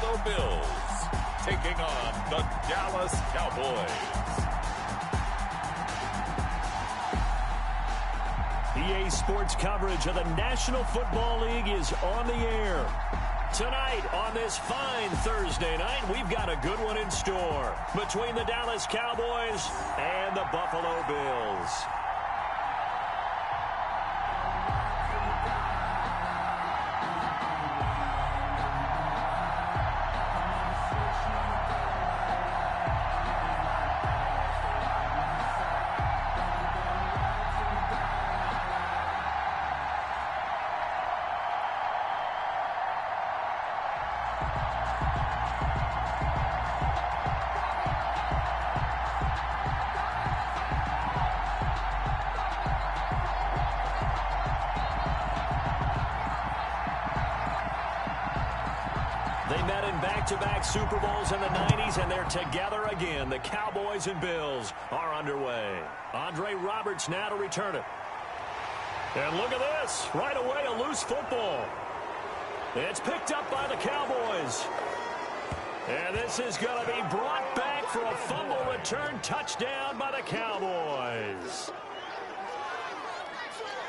Buffalo Bills taking on the Dallas Cowboys. EA Sports coverage of the National Football League is on the air. Tonight, on this fine Thursday night, we've got a good one in store between the Dallas Cowboys and the Buffalo Bills. They met in back-to-back Super Bowls in the 90s, and they're together again. The Cowboys and Bills are underway. Andre Roberts now to return it. And look at this. Right away, a loose football. It's picked up by the Cowboys. And this is going to be brought back for a fumble return touchdown by the Cowboys.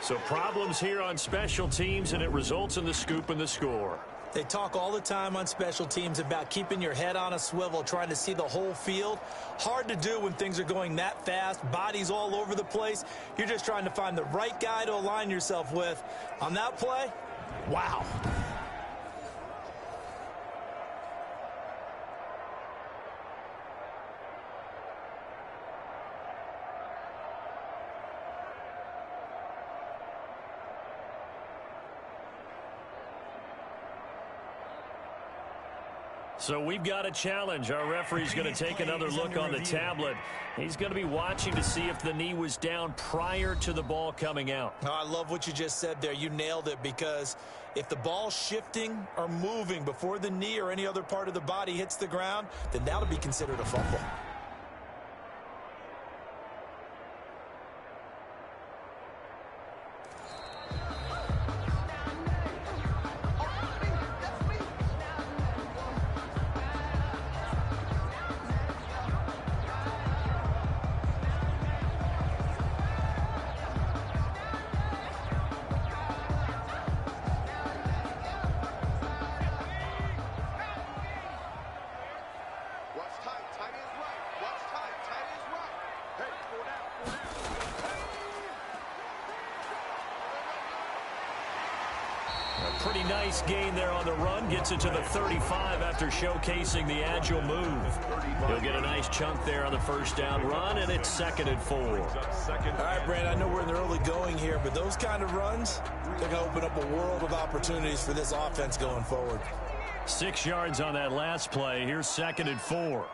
So problems here on special teams, and it results in the scoop and the score. They talk all the time on special teams about keeping your head on a swivel, trying to see the whole field. Hard to do when things are going that fast, bodies all over the place. You're just trying to find the right guy to align yourself with. On that play, wow. So we've got a challenge. Our referee's going to take another look on the tablet. He's going to be watching to see if the knee was down prior to the ball coming out. Oh, I love what you just said there. You nailed it, because if the ball's shifting or moving before the knee or any other part of the body hits the ground, then that'll be considered a fumble. Pretty nice gain there on the run. Gets it to the 35 after showcasing the agile move. He'll get a nice chunk there on the first down run, and it's 2nd and 4. All right, Brand, I know we're in the early going here, but those kind of runs, they're going to open up a world of opportunities for this offense going forward. 6 yards on that last play. Here's 2nd and 4.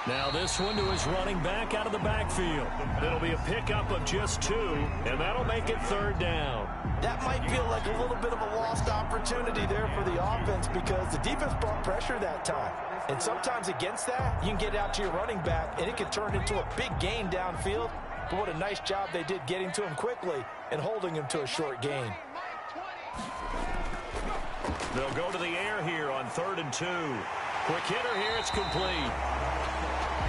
Now this one to his running back out of the backfield. It'll be a pickup of just 2, and that'll make it 3rd down. That might feel like a little bit of a lost opportunity there for the offense, because the defense brought pressure that time. And sometimes against that, you can get out to your running back, and it can turn into a big gain downfield. But what a nice job they did getting to him quickly and holding him to a short gain. They'll go to the air here on 3rd and 2. Quick hitter here, it's complete.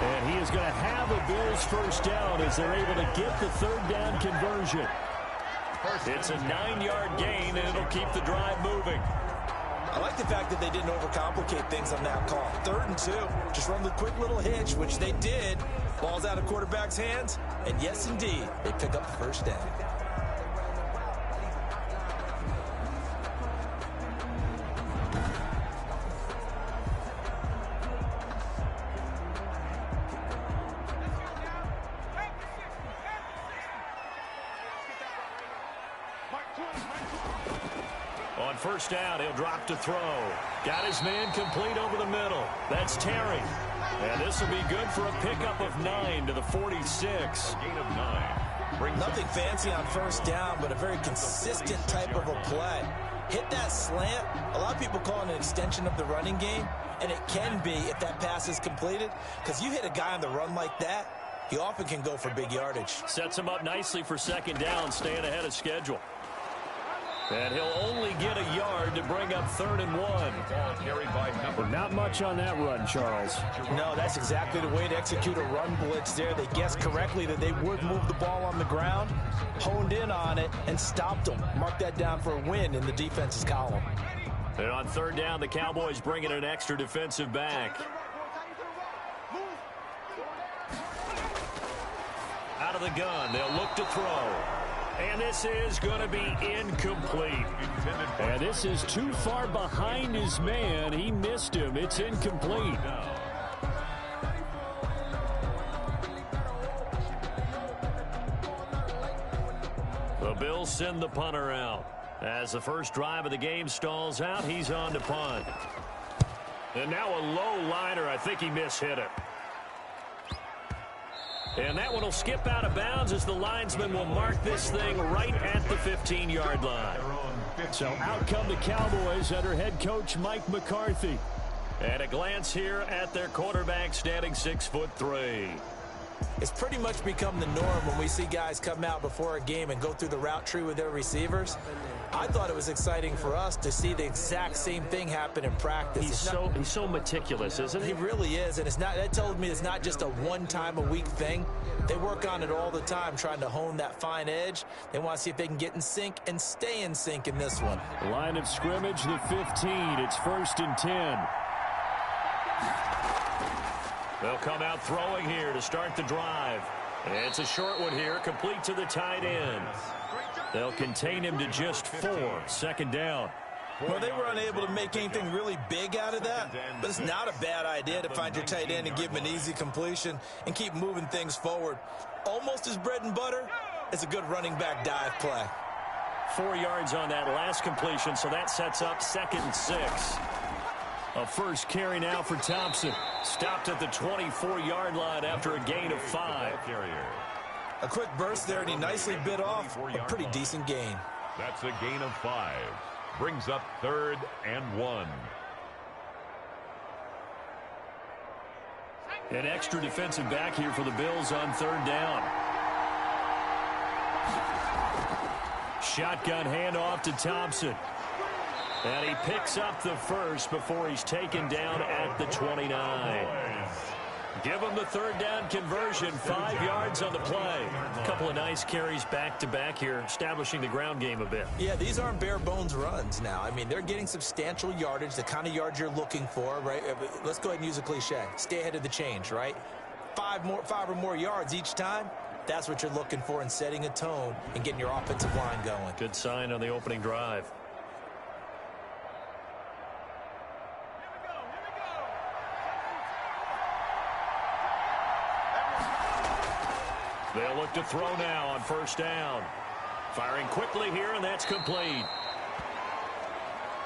And he is going to have a Bills first down as they're able to get the 3rd down conversion. It's a 9-yard gain, and it'll keep the drive moving. I like the fact that they didn't overcomplicate things on that call. 3rd and 2, just run the quick little hitch, which they did. Ball's out of quarterback's hands, and yes, indeed, they pick up the first down. On first down, he'll drop to throw. Got his man complete over the middle. That's Terry. And this will be good for a pickup of 9 to the 46. Gain of 9. Nothing fancy on first down, but a very consistent type of a play. Hit that slant. A lot of people call it an extension of the running game, and it can be if that pass is completed, because you hit a guy on the run like that, he often can go for big yardage. Sets him up nicely for second down, staying ahead of schedule. And he'll only get a yard to bring up 3rd and 1. Well, not much on that run, Charles. No, that's exactly the way to execute a run blitz there. They guessed correctly that they would move the ball on the ground, honed in on it, and stopped them. Mark that down for a win in the defense's column. And on 3rd down, the Cowboys bring in an extra defensive back. Out of the gun, they'll look to throw. And this is going to be incomplete. And this is too far behind his man. He missed him. It's incomplete. The Bills send the punter out. As the first drive of the game stalls out, he's on to punt. And now a low liner. I think he mishit it. And that one will skip out of bounds as the linesman will mark this thing right at the 15-yard line. So out come the Cowboys under head coach Mike McCarthy. And a glance here at their quarterback standing 6'3". It's pretty much become the norm when we see guys come out before a game and go through the route tree with their receivers. I thought it was exciting for us to see the exact same thing happen in practice. He's so meticulous, isn't he? He really is, and that told me it's not just a one-time-a-week thing. They work on it all the time, trying to hone that fine edge. They want to see if they can get in sync and stay in sync in this one. Line of scrimmage, the 15. It's 1st and 10. They'll come out throwing here to start the drive. It's a short one here, complete to the tight end. They'll contain him to just 4. 2nd down. Well, they were unable to make anything really big out of that, but it's not a bad idea to find your tight end and give him an easy completion and keep moving things forward. Almost as bread and butter as a good running back dive play. 4 yards on that last completion, so that sets up 2nd and 6. A first carry now for Thompson. Stopped at the 24-yard line after a gain of 5. A quick burst there, and he nicely bit off a pretty decent gain. That's a gain of 5. Brings up 3rd and 1. An extra defensive back here for the Bills on 3rd down. Shotgun handoff to Thompson. And he picks up the first before he's taken down at the 29. Give him the 3rd down conversion. 5 yards on the play. A couple of nice carries back-to-back here, establishing the ground game a bit. Yeah, these aren't bare-bones runs now. I mean, they're getting substantial yardage, the kind of yards you're looking for, right? Let's go ahead and use a cliche. Stay ahead of the change, right? 5 or more yards each time. That's what you're looking for in setting a tone and getting your offensive line going. Good sign on the opening drive. They'll look to throw now on 1st down. Firing quickly here, and that's complete.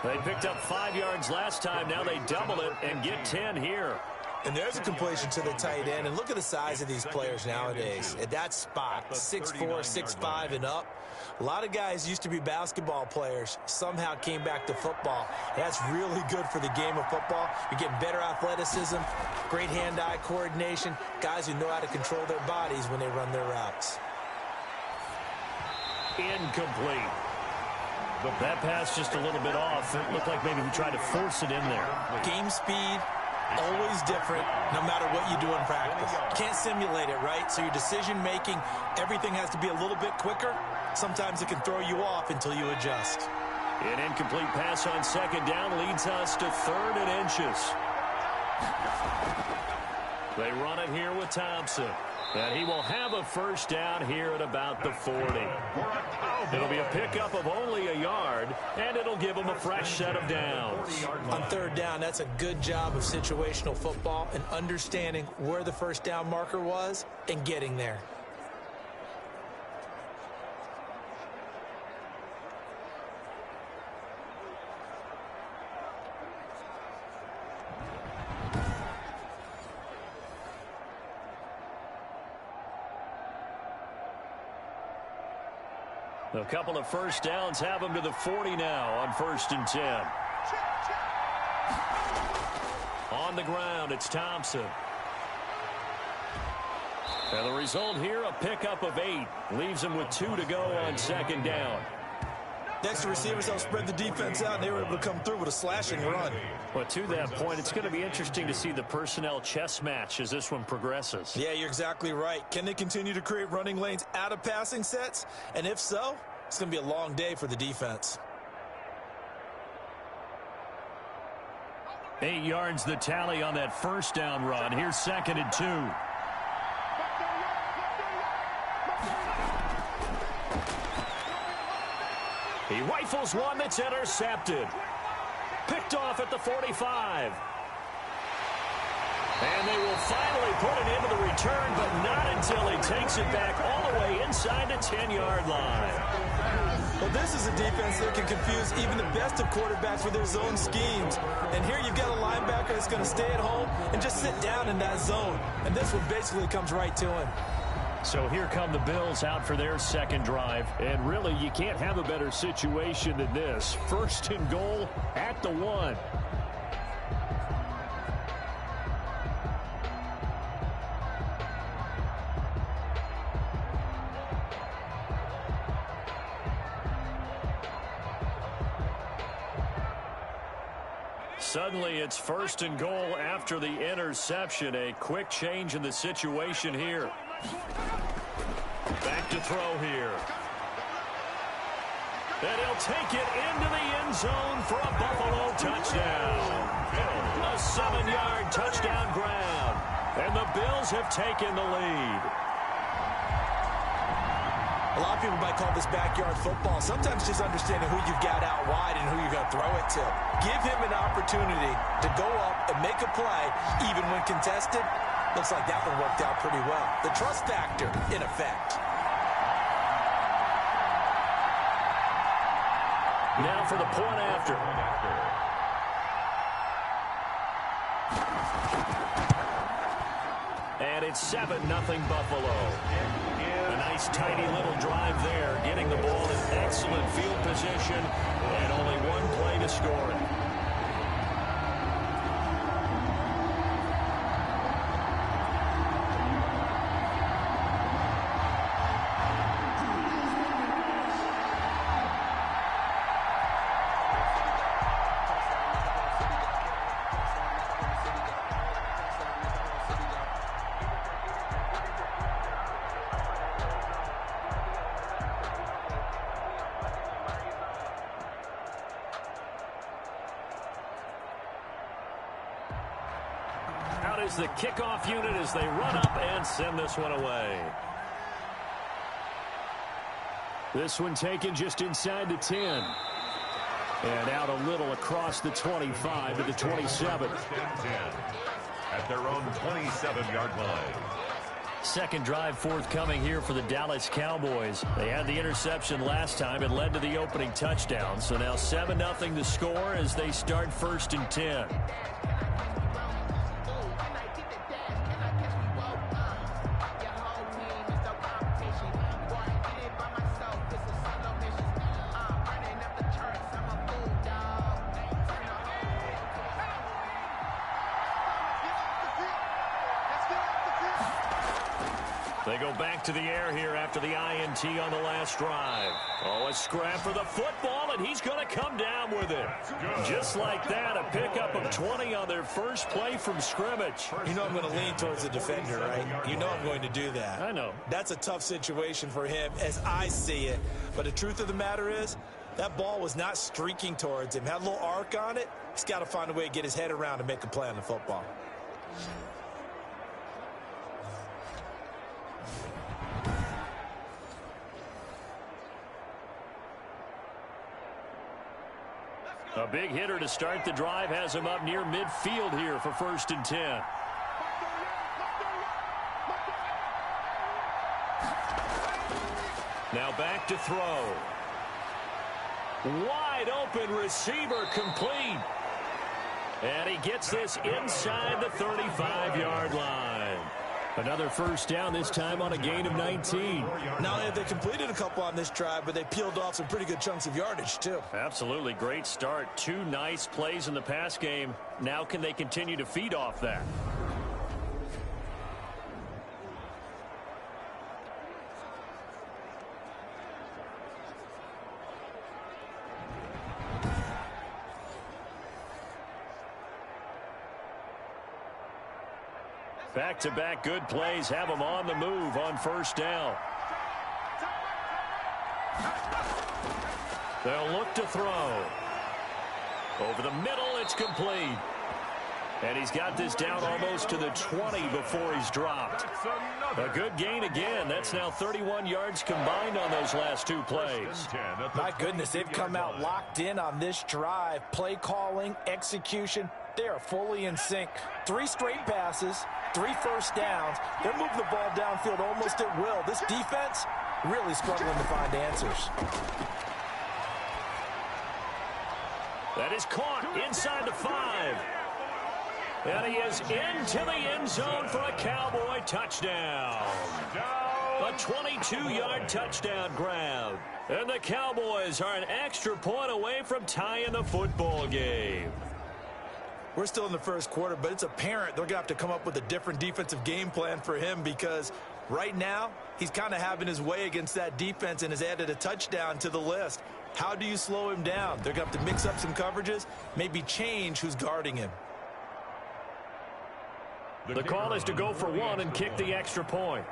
They picked up 5 yards last time. Now they double it and get 10 here. And there's a completion to the tight end. And look at the size of these players nowadays. At that spot, 6'4", 6'5", and up. A lot of guys used to be basketball players, somehow came back to football. That's really good for the game of football. You're getting better athleticism, great hand-eye coordination, guys who know how to control their bodies when they run their routes. Incomplete. That pass just a little bit off. It looked like maybe he tried to force it in there. Game speed, always different, no matter what you do in practice. Can't simulate it, right? So your decision-making, everything has to be a little bit quicker. Sometimes it can throw you off until you adjust. An incomplete pass on 2nd down leads us to 3rd and inches. They run it here with Thompson. And he will have a 1st down here at about the 40. It'll be a pickup of only a yard, and it'll give him a fresh set of downs. On 3rd down, that's a good job of situational football and understanding where the 1st down marker was and getting there. A couple of 1st downs have him to the 40 now on 1st and 10. On the ground, it's Thompson. And the result here, a pickup of 8. Leaves him with 2 to go on second down. Next, the receivers helped spread the defense out, and they were able to come through with a slashing run. But to that point, it's going to be interesting to see the personnel chess match as this one progresses. Yeah, you're exactly right. Can they continue to create running lanes out of passing sets? And if so, it's going to be a long day for the defense. 8 yards the tally on that first down run. Here's 2nd and 2. He rifles one that's intercepted. Picked off at the 45. And they will finally put it into the return, but not until he takes it back all the way inside the 10-yard line. Well, this is a defense that can confuse even the best of quarterbacks with their zone schemes. And here you've got a linebacker that's going to stay at home and just sit down in that zone. And this one basically comes right to him. So here come the Bills out for their second drive. And really, you can't have a better situation than this. 1st and goal at the 1. Suddenly, it's 1st and goal after the interception. A quick change in the situation here. Back to throw here. And he'll take it into the end zone for a Buffalo touchdown. A 7-yard touchdown grab. And the Bills have taken the lead. A lot of people might call this backyard football. Sometimes just understanding who you've got out wide and who you're going to throw it to. Give him an opportunity to go up and make a play, even when contested. Looks like that one worked out pretty well. The trust factor in effect. Now for the point after. And it's 7-0 Buffalo. A nice tidy little drive there, getting the ball in excellent field position, and only one play to score it. Is the kickoff unit as they run up and send this one away. This one taken just inside the 10. And out a little across the 25 to the 27. At their own 27-yard line. Second drive forthcoming here for the Dallas Cowboys. They had the interception last time. It led to the opening touchdown. So now 7-0 to score as they start 1st and 10. They go back to the air here after the INT on the last drive. Oh, a scrap for the football, and he's going to come down with it. Just like that, a pickup of 20 on their first play from scrimmage. You know I'm going to lean towards the defender, right? You know I'm going to do that. I know. That's a tough situation for him as I see it. But the truth of the matter is, that ball was not streaking towards him. Had a little arc on it. He's got to find a way to get his head around and make a play on the football. A big hitter to start the drive has him up near midfield here for 1st and 10. Now back to throw. Wide open receiver complete. And he gets this inside the 35-yard line. Another first down, this time on a gain of 19. Not only have they completed a couple on this drive, but they peeled off some pretty good chunks of yardage, too. Absolutely. Great start. 2 nice plays in the pass game. Now can they continue to feed off that? Back-to-back good plays have them on the move on first down. They'll look to throw. Over the middle, it's complete. And he's got this down almost to the 20 before he's dropped. A good gain again. That's now 31 yards combined on those last two plays. My goodness, they've come out locked in on this drive. Play calling, execution, they are fully in sync. 3 straight passes, 3 first downs. They're moving the ball downfield almost at will. This defense really struggling to find answers. That is caught inside the 5. And he is into the end zone for a Cowboy touchdown. A 22-yard touchdown grab. And the Cowboys are an extra point away from tying the football game. We're still in the first quarter, but it's apparent they're going to have to come up with a different defensive game plan for him because right now he's kind of having his way against that defense and has added a touchdown to the list. How do you slow him down? They're going to have to mix up some coverages, maybe change who's guarding him. The call is to go for 1 and kick the extra point.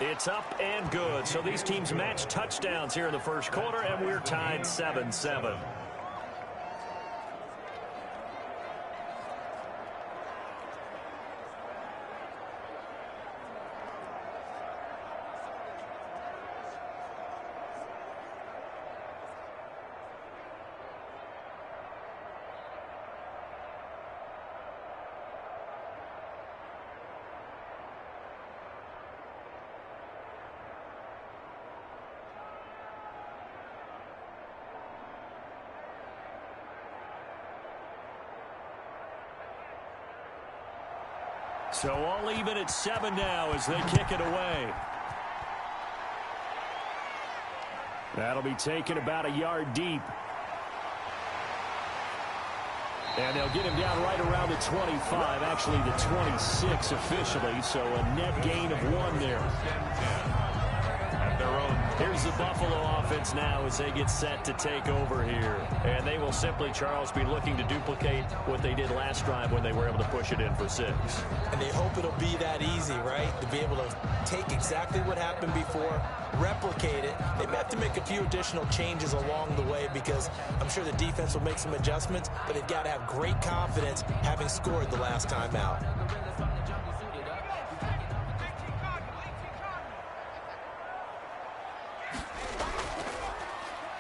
It's up and good. So these teams match touchdowns here in the first quarter, and we're tied 7-7. So all even at 7 now as they kick it away. That'll be taken about a yard deep. And they'll get him down right around the 25, actually the 26 officially, so a net gain of 1 there. At their own. Here's the Buffalo offense now as they get set to take over here. And they will simply, Charles, be looking to duplicate what they did last drive when they were able to push it in for 6. And they hope it'll be that easy, right? To be able to take exactly what happened before, replicate it. They may have to make a few additional changes along the way because I'm sure the defense will make some adjustments, but they've got to have great confidence having scored the last time out.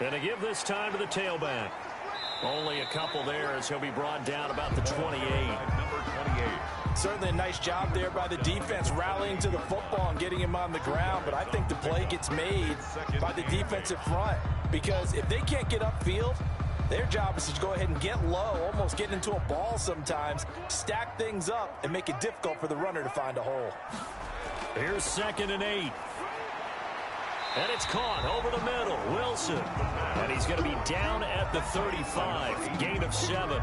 And to give this time to the tailback. Only a couple there as he'll be brought down about the 28. Number 28. Certainly a nice job there by the defense rallying to the football and getting him on the ground, but I think the play gets made by the defensive front because if they can't get upfield, their job is to go ahead and get low, almost get into a ball sometimes, stack things up, and make it difficult for the runner to find a hole. Here's 2nd and 8. And it's caught over the middle. Wilson. And he's going to be down at the 35. Gain of 7.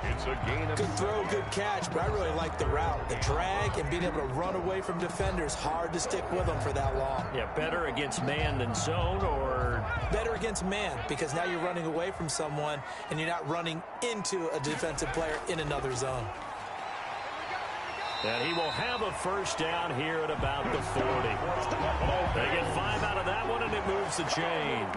It's a gain of Good throw, good catch, but I really like the route. The drag and being able to run away from defenders, hard to stick with them for that long. Yeah, better against man than zone, or better against man because now you're running away from someone and you're not running into a defensive player in another zone. And he will have a first down here at about the 40. They get 5 out of that one, and it moves the chains.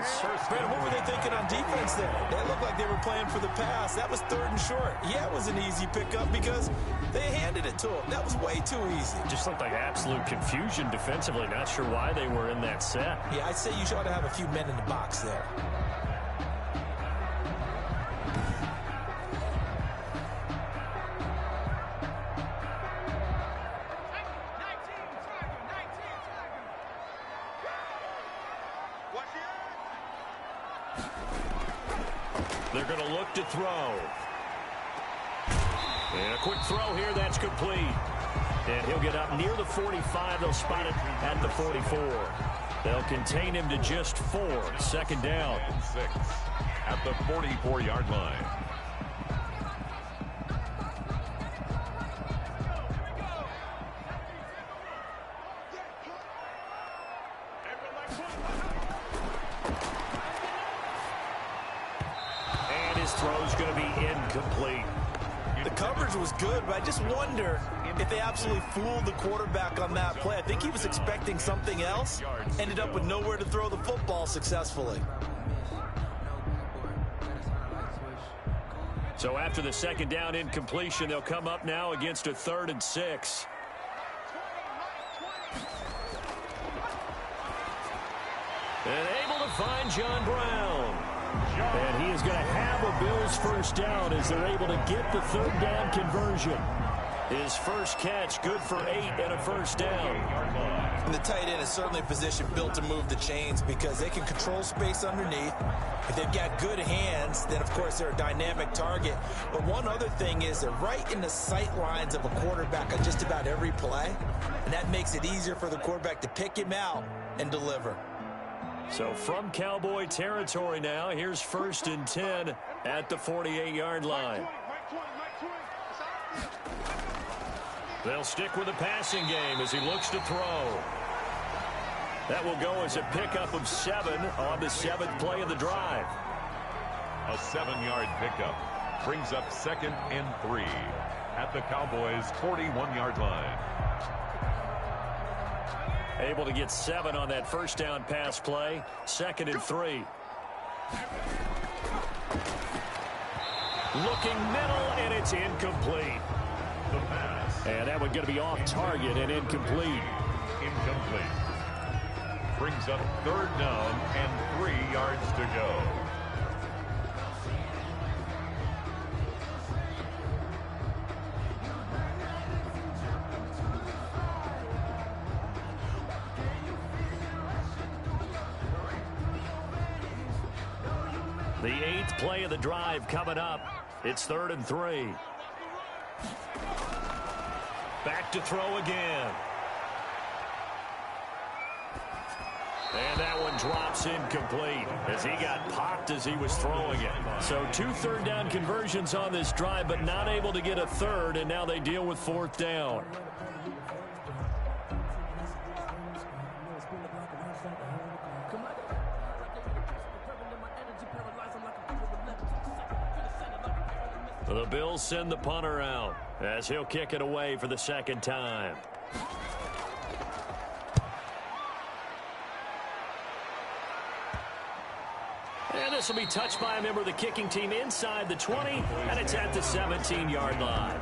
Brad, what were they thinking on defense there? They looked like they were playing for the pass. That was 3rd and short. Yeah, it was an easy pickup because they handed it to him. That was way too easy. Just looked like absolute confusion defensively. Not sure why they were in that set. Yeah, I'd say you ought to have a few men in the box there. They're going to look to throw. And a quick throw here, that's complete. And he'll get up near the 45. They'll spot it at the 44. They'll contain him to just 4. 2nd down. 6 at the 44-yard line. His throw's going to be incomplete. The coverage was good, but I just wonder if they absolutely fooled the quarterback on that play. I think he was expecting something else, ended up with nowhere to throw the football successfully. So after the second down incompletion, they'll come up now against a 3rd and 6. And able to find John Brown. And he is going to have a Bills first down as they're able to get the 3rd down conversion. His first catch, good for 8 and a first down. And the tight end is certainly a position built to move the chains because they can control space underneath. If they've got good hands, then, of course, they're a dynamic target. But one other thing is they're right in the sight lines of a quarterback on just about every play. And that makes it easier for the quarterback to pick him out and deliver. So from Cowboy territory now, here's 1st and 10 at the 48-yard line. They'll stick with the passing game as he looks to throw. That will go as a pickup of 7 on the 7th play of the drive. A 7-yard pickup brings up 2nd and 3 at the Cowboys' 41-yard line. Able to get 7 on that first down pass play. 2nd and 3. Looking middle, and it's incomplete. The pass. And that one's going to be off target and incomplete. Incomplete. Brings up 3rd down and 3 yards to go. The 8th play of the drive coming up. It's 3rd and 3. Back to throw again. And that one drops incomplete as he got popped as he was throwing it. So 2 3rd down conversions on this drive, but not able to get a 3rd, and now they deal with 4th down. The Bills send the punter out as he'll kick it away for the 2nd time. And this will be touched by a member of the kicking team inside the 20, and it's at the 17-yard line.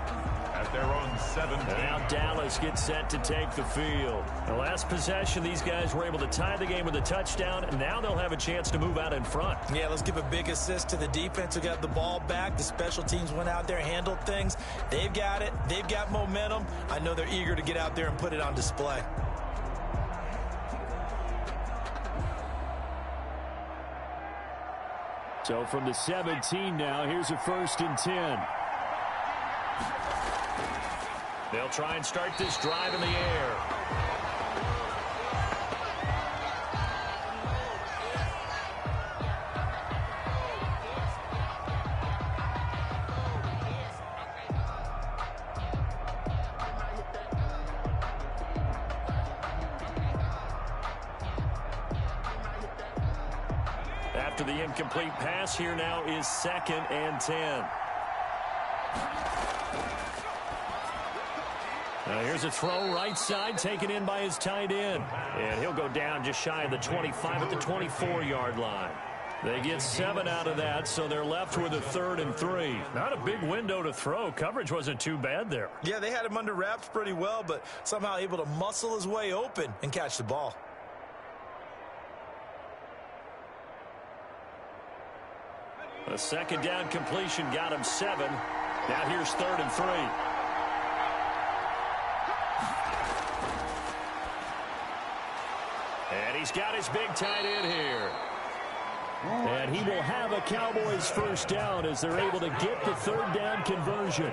At their own 17. Now Dallas gets set to take the field. The last possession, these guys were able to tie the game with a touchdown, and now they'll have a chance to move out in front. Yeah, let's give a big assist to the defense who got the ball back. The special teams went out there, handled things. They've got it. They've got momentum. I know they're eager to get out there and put it on display. So from the 17 now, here's a 1st and 10. They'll try and start this drive in the air. After the incomplete pass, here now is 2nd and 10. Now here's a throw right side taken in by his tight end. And he'll go down just shy of the 25 at the 24-yard line. They get 7 out of that, so they're left with a 3rd and 3. Not a big window to throw. Coverage wasn't too bad there. Yeah, they had him under wraps pretty well, but somehow able to muscle his way open and catch the ball. A 2nd down completion got him 7. Now here's 3rd and 3. And he's got his big tight end here. And he will have a Cowboys first down as they're able to get the 3rd down conversion.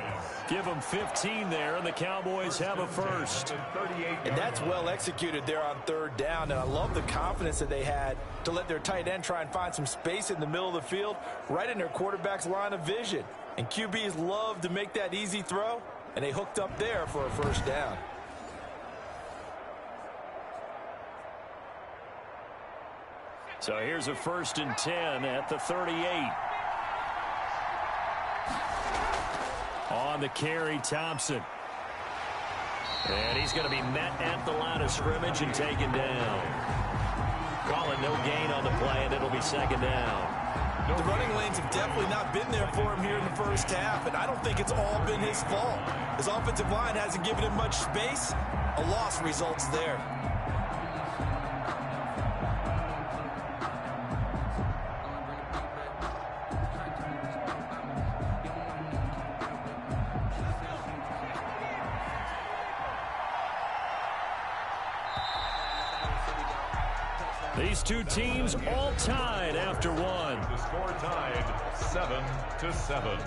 Give them 15 there, and the Cowboys have a first. And that's well executed there on 3rd down. And I love the confidence that they had to let their tight end try and find some space in the middle of the field, right in their quarterback's line of vision. And QBs love to make that easy throw, and they hooked up there for a first down. So here's a 1st and 10 at the 38. On the carry, Thompson. And he's going to be met at the line of scrimmage and taken down. Calling no gain on the play, and it'll be second down. The running lanes have definitely not been there for him here in the first half, and I don't think it's all been his fault. His offensive line hasn't given him much space. A loss results there. These two teams all tied after one. The score tied 7-7.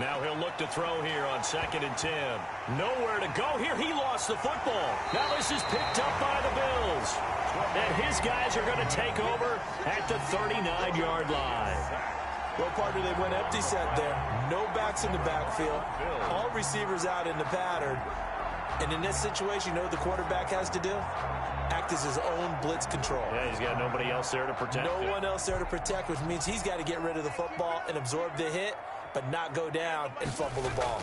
Now he'll look to throw here on 2nd and 10. Nowhere to go here. He lost the football. Now this is picked up by the Bills. And his guys are going to take over at the 39-yard line. Well, partner, they went empty set there. No backs in the backfield. All receivers out in the pattern. And in this situation, you know what the quarterback has to do? Act as his own blitz control. Yeah, he's got nobody else there to protect. No one else there to protect, which means he's got to get rid of the football and absorb the hit, but not go down and fumble the ball.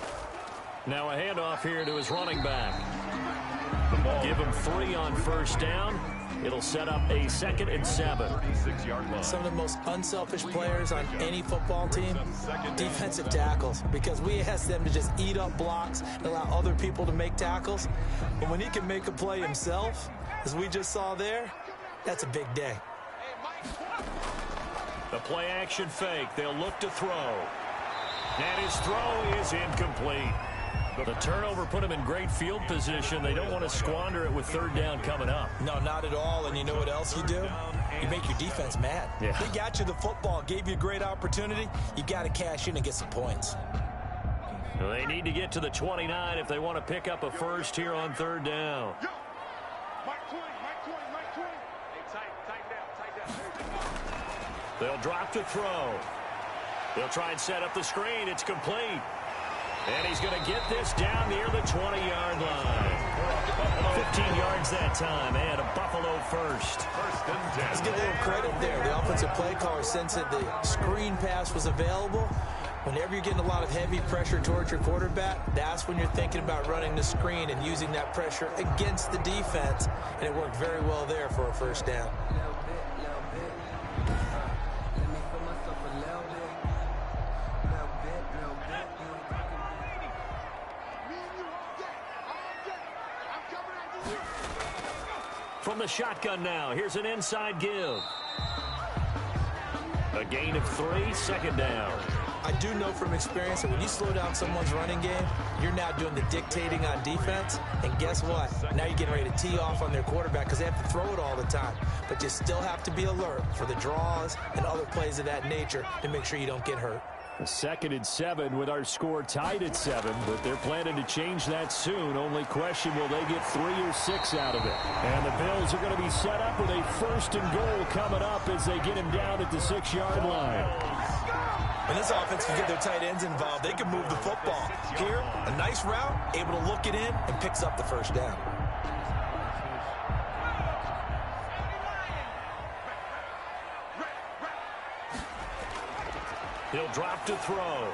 Now a handoff here to his running back. Give him 3 on first down. It'll set up a 2nd and 7. Some of the most unselfish players on any football team, defensive tackles, because we ask them to just eat up blocks and allow other people to make tackles. But when he can make a play himself, as we just saw there, that's a big day. The play action fake. They'll look to throw. And his throw is incomplete. The turnover put him in great field position. They don't want to squander it with 3rd down coming up. No, not at all. And you know what else you do? You make your defense mad. Yeah. They got you the football, gave you a great opportunity. You got to cash in and get some points. Well, they need to get to the 29 if they want to pick up a first here on 3rd down. They'll drop to throw. They'll try and set up the screen. It's complete. And he's going to get this down near the 20-yard line. 15 yards that time, and a Buffalo first. Let's get a little credit there. The offensive play caller sensed that the screen pass was available. Whenever you're getting a lot of heavy pressure towards your quarterback, that's when you're thinking about running the screen and using that pressure against the defense. And it worked very well there for a first down. From the shotgun now, here's an inside give. A gain of 3, 2nd down. I do know from experience that when you slow down someone's running game, you're now doing the dictating on defense. And guess what? Now you're getting ready to tee off on their quarterback because they have to throw it all the time. But you still have to be alert for the draws and other plays of that nature to make sure you don't get hurt. 2nd and 7 with our score tied at 7, but they're planning to change that soon. Only question, will they get 3 or 6 out of it? And the Bills are going to be set up with a 1st and goal coming up as they get him down at the 6-yard line. When this offense can get their tight ends involved, they can move the football. Here, a nice route, able to look it in, and picks up the first down. He'll drop to throw.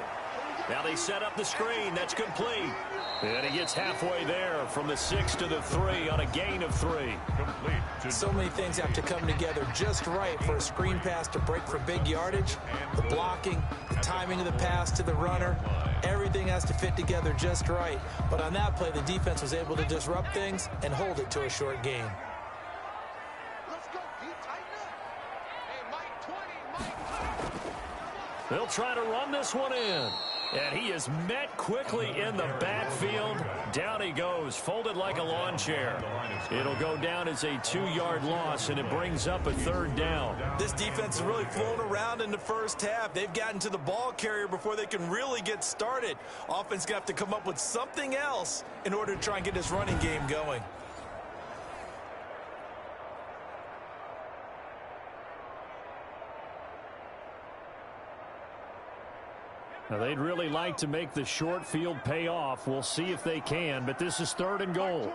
Now they set up the screen. That's complete. And he gets halfway there from the 6 to the 3 on a gain of 3. Complete. So many things have to come together just right for a screen pass to break for big yardage. The blocking, the timing of the pass to the runner, everything has to fit together just right. But on that play, the defense was able to disrupt things and hold it to a short gain. They'll try to run this one in. And he is met quickly in the backfield. Down he goes, folded like a lawn chair. It'll go down as a 2-yard loss, and it brings up a 3rd down. This defense is really flown around in the first half. They've gotten to the ball carrier before they can really get started. Offense got to come up with something else in order to try and get this running game going. Now, they'd really like to make the short field pay off. We'll see if they can, but this is 3rd and goal.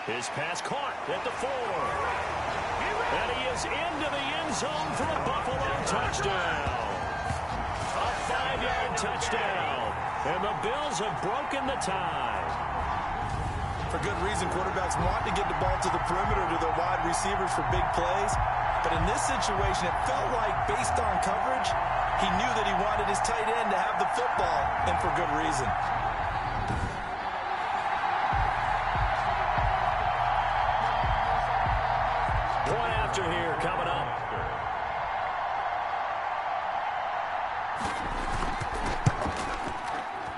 His pass caught at the 4. And he is into the end zone for a Buffalo touchdown. A 5-yard touchdown. And the Bills have broken the tie. For good reason, quarterbacks want to get the ball to the perimeter to their wide receivers for big plays. But in this situation, it felt like, based on coverage, he knew that he wanted his tight end to have the football, and for good reason. Point after here coming up.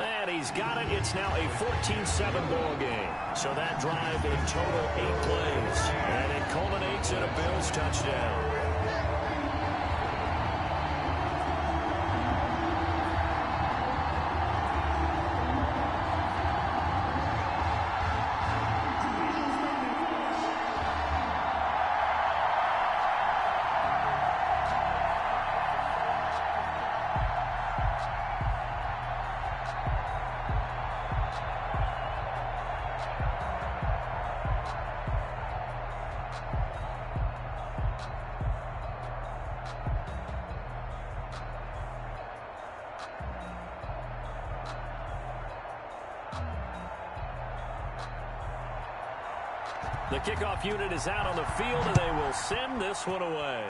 And he's got it. It's now a 14-7 ball game. So that drive in total 8 plays. And it culminates in a Bills touchdown. The kickoff unit is out on the field, and they will send this one away.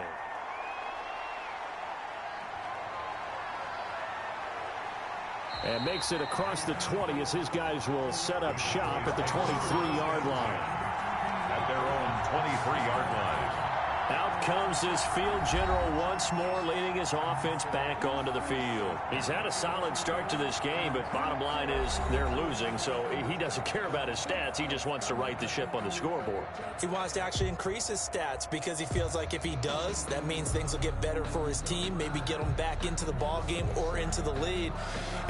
And makes it across the 20 as his guys will set up shop at the 23-yard line. At their own 23-yard line. Out comes his field general once more, leading his offense back onto the field. He's had a solid start to this game, but bottom line is they're losing, so he doesn't care about his stats. He just wants to right the ship on the scoreboard. He wants to actually increase his stats because he feels like if he does, that means things will get better for his team, maybe get them back into the ball game or into the lead.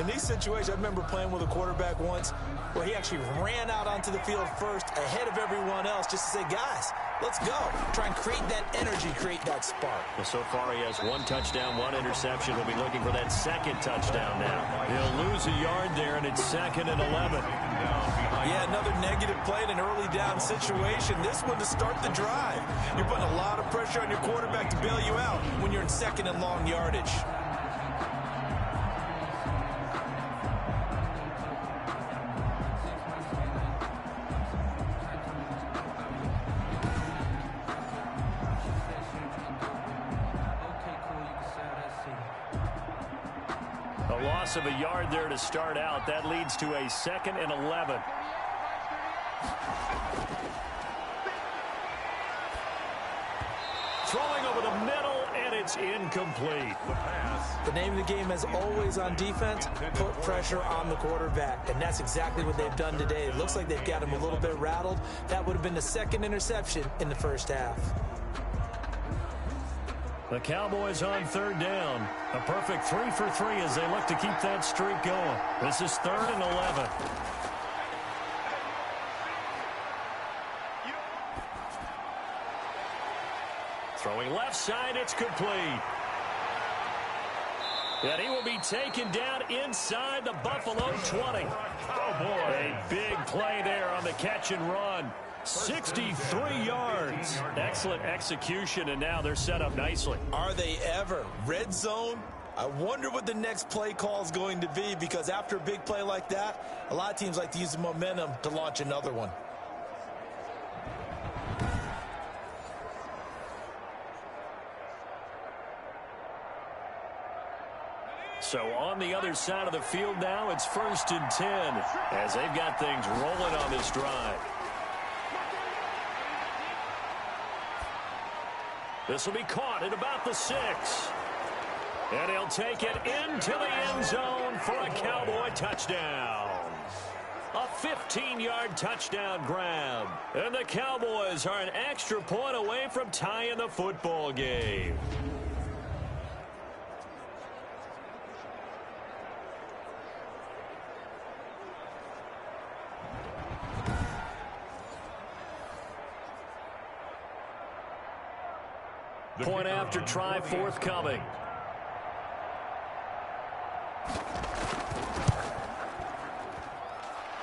In these situations, I remember playing with a quarterback once where he actually ran out onto the field first ahead of everyone else just to say, guys, let's go. Try and create that energy, create that spark. Well, so far he has 1 touchdown, 1 interception. He'll be looking for that 2nd touchdown now. He'll lose a yard there, and it's 2nd and 11. Yeah, another negative play in an early down situation. This one to start the drive. You're putting a lot of pressure on your quarterback to bail you out when you're in 2nd and long yardage. Loss of a yard there to start out. That leads to a 2nd and 11. Throwing over the middle, and it's incomplete. The name of the game, as always on defense, put pressure on the quarterback. And that's exactly what they've done today. It looks like they've got him a little bit rattled. That would have been the 2nd interception in the first half. The Cowboys on 3rd down. A perfect 3 for 3 as they look to keep that streak going. This is 3rd and 11. Throwing left side, it's complete. And he will be taken down inside the Buffalo 20. Oh, boy. A big play there on the catch and run. 63 yards. Excellent execution, and now they're set up nicely. Are they ever? Red zone? I wonder what the next play call is going to be, because after a big play like that, a lot of teams like to use the momentum to launch another one. So on the other side of the field now, it's 1st and 10 as they've got things rolling on this drive. This will be caught at about the 6. And he'll take it into the end zone for a Cowboy touchdown. A 15-yard touchdown grab. And the Cowboys are an extra point away from tying the football game. Point after try forthcoming.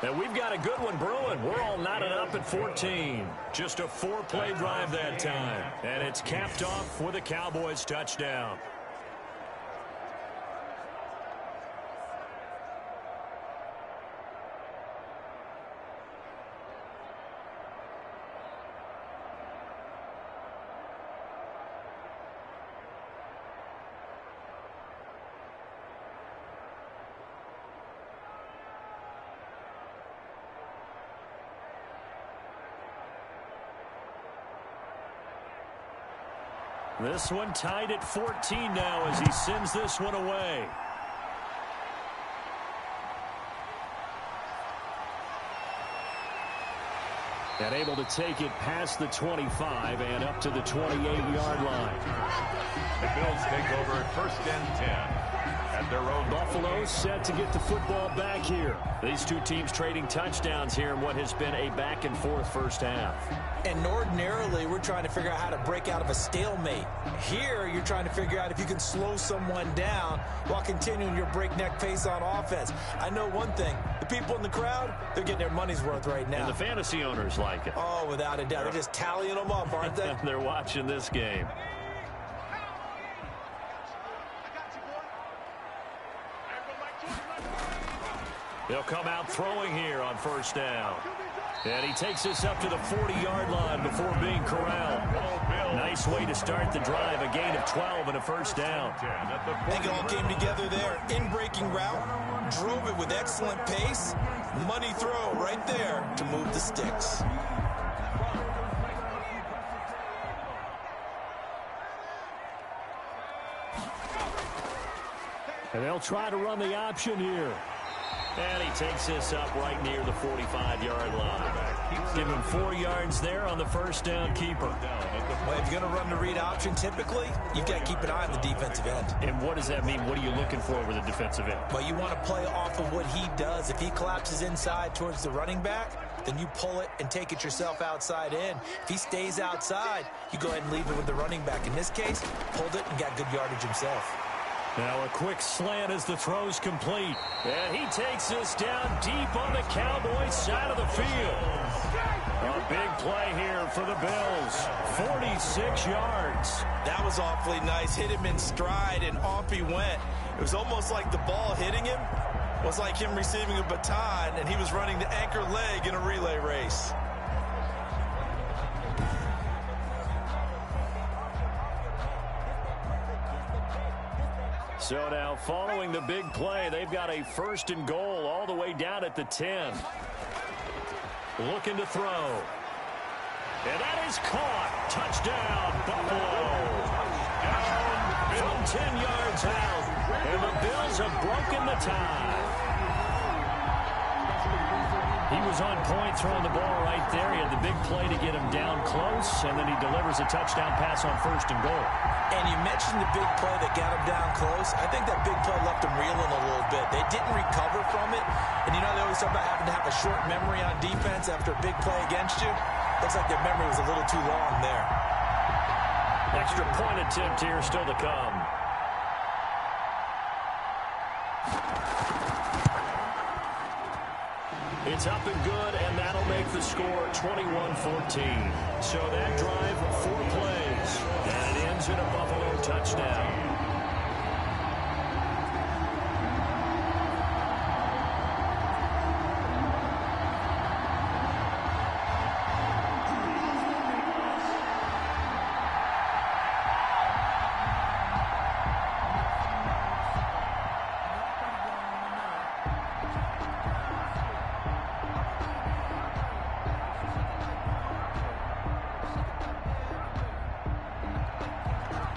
And we've got a good one brewing. We're all knotted up at 14. Just a 4-play drive that time. And it's capped off with a Cowboys touchdown. This one tied at 14 now as he sends this one away. And able to take it past the 25 and up to the 28-yard line. The Bills take over at 1st and 10 at their own. Buffalo set to get the football back here. These two teams trading touchdowns here in what has been a back-and-forth first half. And ordinarily, we're trying to figure out how to break out of a stalemate. Here, you're trying to figure out if you can slow someone down while continuing your breakneck pace on offense. I know one thing. The people in the crowd, they're getting their money's worth right now. And the fantasy owners like it. Oh, without a doubt. They're just tallying them up, aren't they? They're watching this game. They'll come out throwing here on 1st down. And he takes this up to the 40-yard line before being corralled. Nice way to start the drive. A gain of 12 and a 1st down. I think it all came together there. In-breaking route. Drove it with excellent pace. Money throw right there to move the sticks. And they'll try to run the option here. And he takes this up right near the 45-yard line. Give him 4 yards there on the 1st down keeper. Well, if you're going to run the read option, typically, you've got to keep an eye on the defensive end. And what does that mean? What are you looking for with a defensive end? Well, you want to play off of what he does. If he collapses inside towards the running back, then you pull it and take it yourself outside in. If he stays outside, you go ahead and leave it with the running back. In this case, pulled it and got good yardage himself. Now a quick slant as the throw's complete. And he takes this down deep on the Cowboys side of the field. A big play here for the Bills. 46 yards. That was awfully nice. Hit him in stride, and off he went. It was almost like the ball hitting him was like him receiving a baton, and he was running the anchor leg in a relay race. So now following the big play, they've got a 1st and goal all the way down at the 10. Looking to throw. And that is caught. Touchdown, Buffalo. From 10 yards out. And the Bills have broken the tie. He was on point throwing the ball right there. He had the big play to get him down close, and then he delivers a touchdown pass on 1st and goal. And you mentioned the big play that got him down close. I think that big play left him reeling a little bit. They didn't recover from it. And you know they always talk about having to have a short memory on defense after a big play against you. Looks like their memory was a little too long there. Extra point attempt here still to come. It's up and good, and that'll make the score 21-14. So that drive, 4 plays, and it ends in a Buffalo touchdown.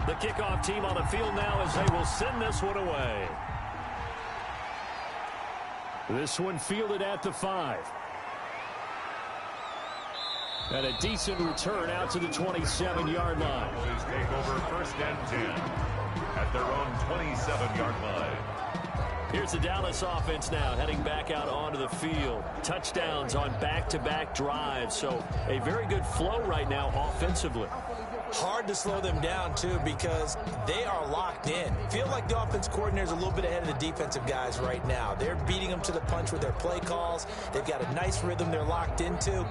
The The kickoff team on the field now as they will send this one away. This one fielded at the 5. And a decent return out to the 27-yard line. Cowboys take over 1st and 10 at their own 27-yard line. Here's the Dallas offense now heading back out onto the field. Touchdowns on back-to-back drives. So a very good flow right now offensively. Hard to slow them down, too, because they are locked in. Feel like the offense coordinator is a little bit ahead of the defensive guys right now. They're beating them to the punch with their play calls. They've got a nice rhythm they're locked into.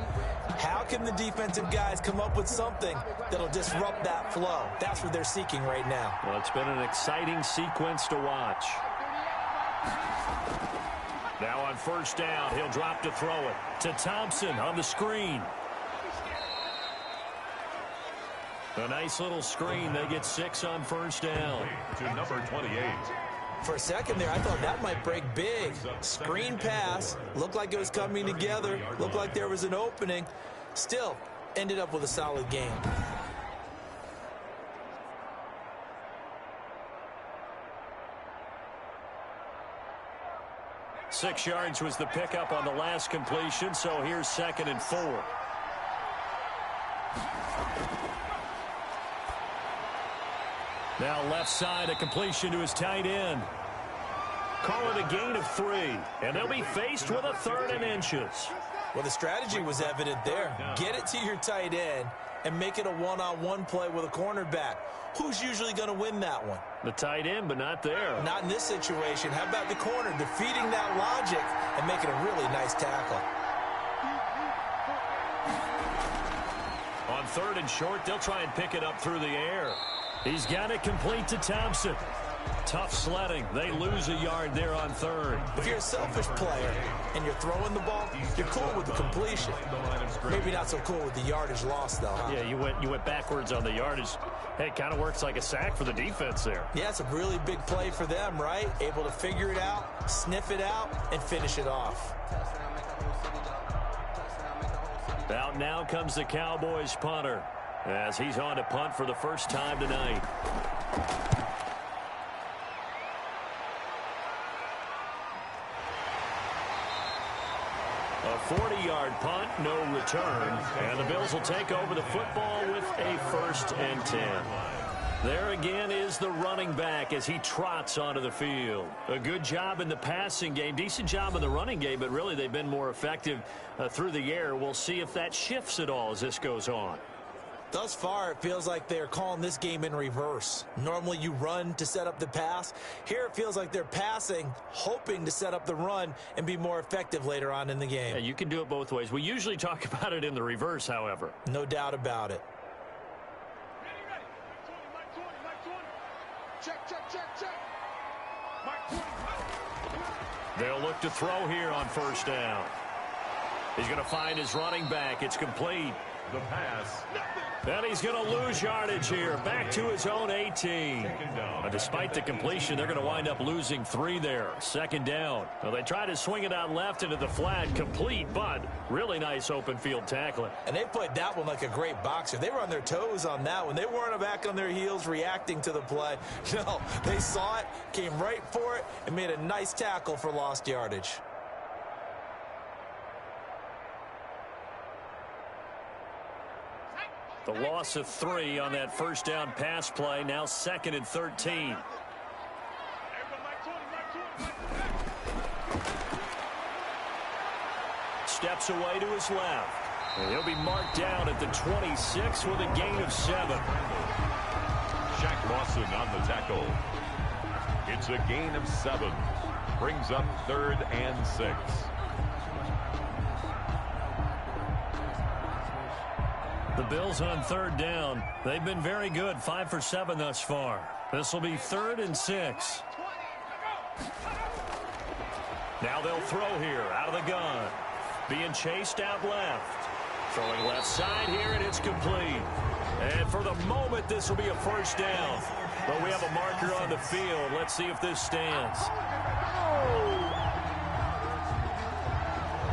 How can the defensive guys come up with something that'll disrupt that flow? That's what they're seeking right now. Well, it's been an exciting sequence to watch. Now on 1st down, he'll drop to throw it to Thompson on the screen. A nice little screen. They get 6 on 1st down. To number 28. For a second there, I thought that might break big. Screen pass. Looked like it was coming together. Looked like there was an opening. Still, ended up with a solid game. Six yards was the pickup on the last completion, so here's 2nd and 4. Now left side, a completion to his tight end. Call it a gain of 3, and they'll be faced with a 3rd and inches. Well, the strategy was evident there. Get it to your tight end and make it a one-on-one play with a cornerback. Who's usually going to win that one? The tight end, but not there. Not in this situation. How about the corner defeating that logic and making a really nice tackle? On 3rd and short, they'll try and pick it up through the air. He's got it complete to Thompson. Tough sledding. They lose a yard there on 3rd. If you're a selfish player and you're throwing the ball, you're cool with the completion. Maybe not so cool with the yardage loss, though, huh? Yeah, you went backwards on the yardage. Hey, it kind of works like a sack for the defense there. Yeah, it's a really big play for them, right? Able to figure it out, sniff it out, and finish it off. Out now comes the Cowboys punter as he's on to punt for the first time tonight. A 40-yard punt, no return, and the Bills will take over the football with a 1st and 10. There again is the running back as he trots onto the field. A good job in the passing game, decent job in the running game, but really they've been more effective through the air. We'll see if that shifts at all as this goes on. Thus far, it feels like they're calling this game in reverse. Normally, you run to set up the pass. Here, it feels like they're passing, hoping to set up the run and be more effective later on in the game. Yeah, you can do it both ways. We usually talk about it in the reverse, however. No doubt about it. They'll look to throw here on 1st down. He's going to find his running back. It's complete. The pass. And he's going to lose yardage here. Back to his own 18. Despite the completion, they're going to wind up losing 3 there. 2nd down. Well, they try to swing it out left into the flat. Complete, but really nice open field tackling. And they played that one like a great boxer. They were on their toes on that one. They weren't back on their heels reacting to the play. No, they saw it, came right for it, and made a nice tackle for lost yardage. The loss of 3 on that 1st down pass play. Now 2nd and 13. Steps away to his left. And he'll be marked down at the 26 with a gain of 7. Shaq Lawson on the tackle. It's a gain of 7. Brings up 3rd and 6. The Bills on 3rd down. They've been very good, 5 for 7 thus far. This will be 3rd and 6. Now they'll throw here out of the gun. Being chased out left. Throwing left side here, and it's complete. And for the moment, this will be a 1st down. But we have a marker on the field. Let's see if this stands.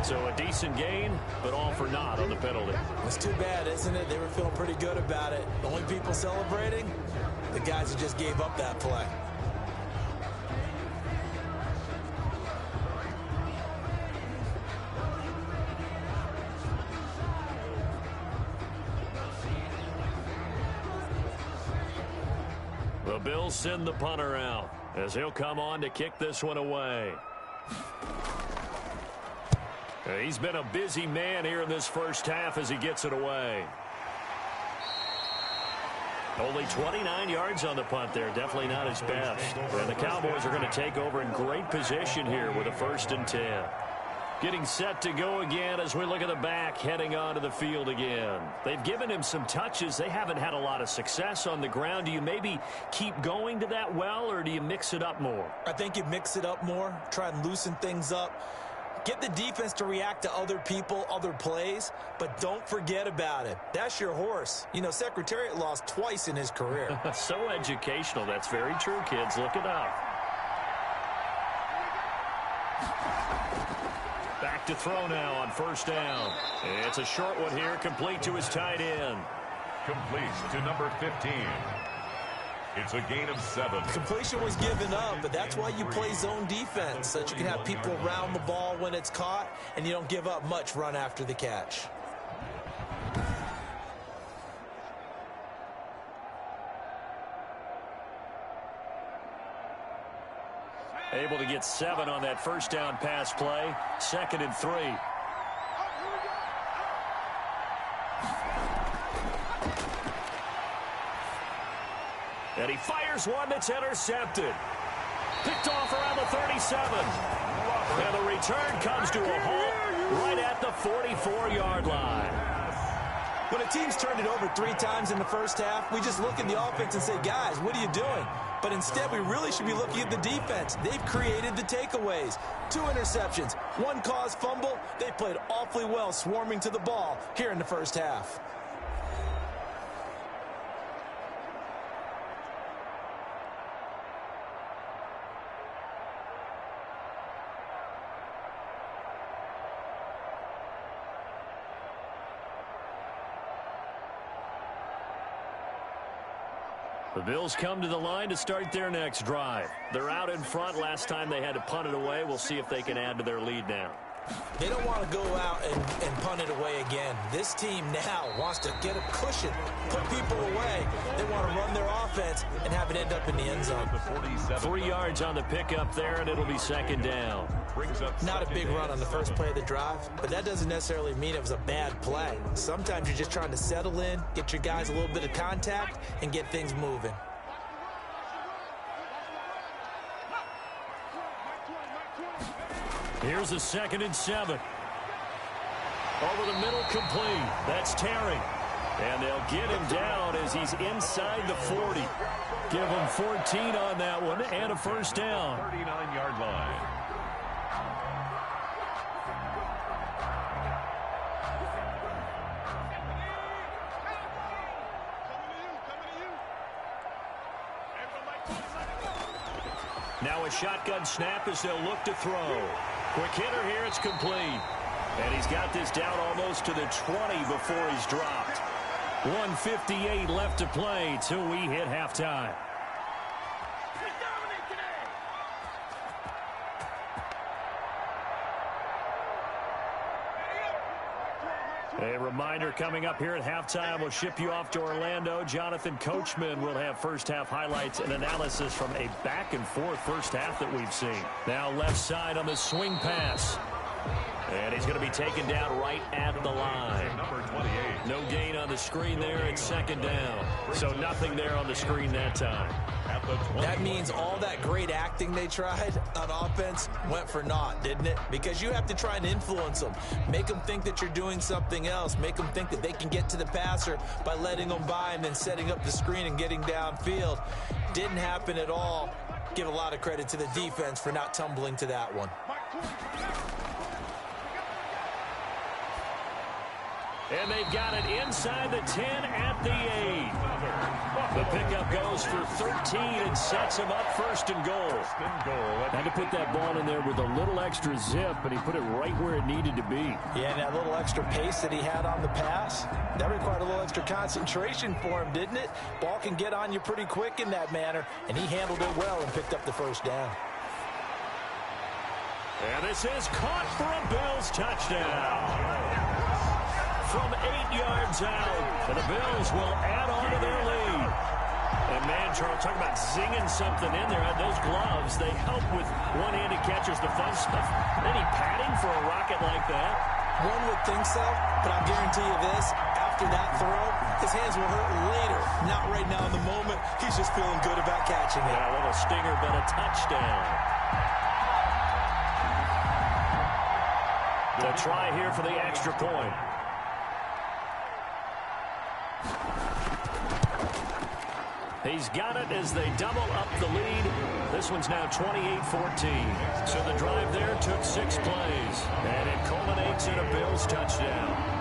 So a decent gain, but all for naught on the penalty. It's too bad, isn't it? They were feeling pretty good about it. The only people celebrating, the guys who just gave up that play. The Bills send the punter out as he'll come on to kick this one away. He's been a busy man here in this first half as he gets it away. Only 29 yards on the punt there. Definitely not his best. And the Cowboys are going to take over in great position here with a 1st and 10. Getting set to go again as we look at the back heading onto the field again. They've given him some touches. They haven't had a lot of success on the ground. Do you maybe keep going to that well, or do you mix it up more? I think you mix it up more, try and loosen things up. Get the defense to react to other people, other plays, but don't forget about it. That's your horse. You know, Secretariat lost twice in his career. So educational. That's very true, kids. Look it up. Back to throw now on 1st down. It's a short one here, complete to his tight end. Complete to number 15. It's a gain of 7. Completion was given up, but that's why you play zone defense, so that you can have people around the ball when it's caught, and you don't give up much run after the catch. Able to get 7 on that 1st down pass play. 2nd and 3. And he fires one that's intercepted. Picked off around the 37. And the return comes to a halt right at the 44-yard line. When a team's turned it over 3 times in the first half, we just look at the offense and say, guys, what are you doing? But instead, we really should be looking at the defense. They've created the takeaways. 2 interceptions, 1 caused fumble. They played awfully well swarming to the ball here in the first half. The Bills come to the line to start their next drive. They're out in front. Last time they had to punt it away. We'll see if they can add to their lead now. They don't want to go out and punt it away again. This team now wants to get a cushion, put people away. They want to run their offense and have it end up in the end zone. 3 yards on the pickup there, and it'll be 2nd down. Not a big run on the first play of the drive, but that doesn't necessarily mean it was a bad play. Sometimes you're just trying to settle in, get your guys a little bit of contact, and get things moving. Here's a 2nd and 7. Over the middle, complete. That's Terry. And they'll get him down as he's inside the 40. Give him 14 on that one and a 1st down. 39-yard line. Now a shotgun snap as they'll look to throw. Quick hitter here, it's complete. And he's got this down almost to the 20 before he's dropped. 1:58 left to play till we hit halftime. A reminder coming up here at halftime. We'll ship you off to Orlando. Jonathan Coachman will have first half highlights and analysis from a back-and-forth first half that we've seen. Now left side on the swing pass. And he's going to be taken down right at the line. Number 28. No gain on the screen there. It's 2nd down. So nothing there on the screen that time. That means all that great acting they tried on offense went for naught, didn't it? Because you have to try and influence them. Make them think that you're doing something else. Make them think that they can get to the passer by letting them by and then setting up the screen and getting downfield. Didn't happen at all. Give a lot of credit to the defense for not tumbling to that one. And they've got it inside the 10 at the 8. The pickup goes for 13 and sets them up 1st and goal. 1st and goal at Had to put that ball in there with a little extra zip, but he put it right where it needed to be. Yeah, and that little extra pace that he had on the pass, that required a little extra concentration for him, didn't it? Ball can get on you pretty quick in that manner, and he handled it well and picked up the first down. And this is caught for a Bills touchdown. From 8 yards out, and the Bills will add on to their lead. And man, Charles, talk about zinging something in there. Those gloves, they help with one-handed catchers, the fun stuff. Any padding for a rocket like that? One would think so, but I'll guarantee you this. After that throw, his hands will hurt later. Not right now in the moment. He's just feeling good about catching it. Yeah, a little stinger, but a touchdown. The try here for the extra point. He's got it as they double up the lead. This one's now 28-14. So the drive there took 6 plays. And it culminates in a Bills touchdown.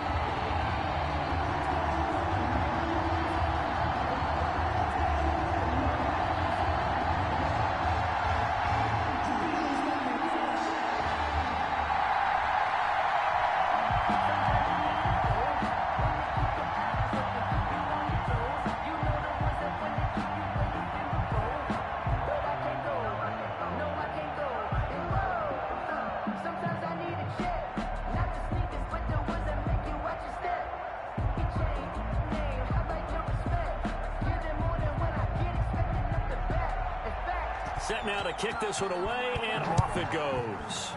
Set now to kick this one away, and off it goes.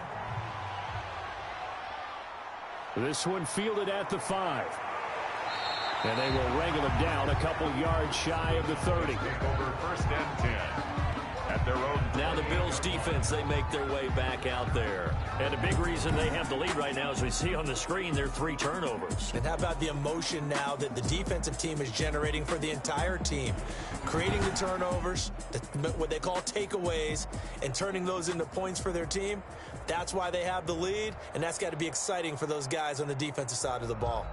This one fielded at the 5. And they will wrangle it down a couple yards shy of the 30. Over first and 10. At their own. Now the Bills defense, they make their way back out there. And a big reason they have the lead right now, as we see on the screen, they're 3 turnovers. And how about the emotion now that the defensive team is generating for the entire team? Creating the turnovers, what they call takeaways, and turning those into points for their team. That's why they have the lead, and that's got to be exciting for those guys on the defensive side of the ball.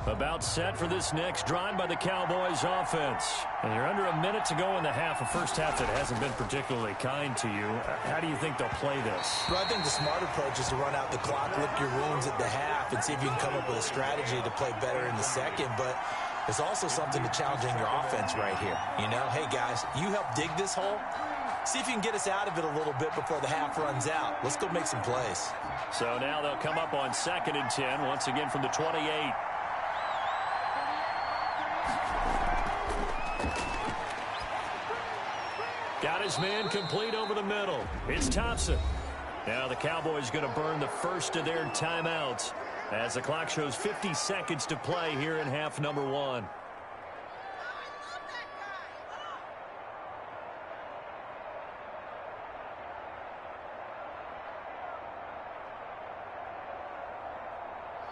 About set for this next drive by the Cowboys offense. And you're under a minute to go in the half, a first half that hasn't been particularly kind to you. How do you think they'll play this? Well, I think the smart approach is to run out the clock, lick your wounds at the half, and see if you can come up with a strategy to play better in the second. But there's also something to challenging your offense right here. You know, hey, guys, you help dig this hole. See if you can get us out of it a little bit before the half runs out. Let's go make some plays. So now they'll come up on 2nd and 10, once again from the 28. Got his man complete over the middle. It's Thompson. Now the Cowboys going to burn the first of their timeouts as the clock shows 50 seconds to play here in half number 1.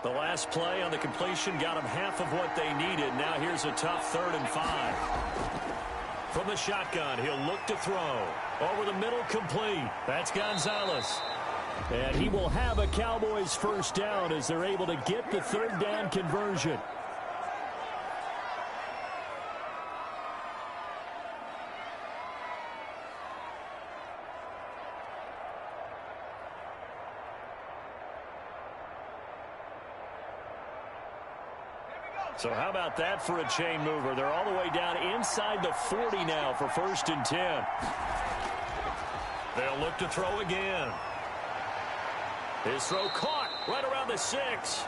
The last play on the completion got them half of what they needed. Now here's a tough 3rd and 5. From the shotgun, he'll look to throw. Over the middle, complete. That's Gonzalez. And he will have a Cowboys first down as they're able to get the 3rd down conversion. So how about that for a chain mover? They're all the way down inside the 40 now for 1st and 10. They'll look to throw again. His throw caught right around the 6.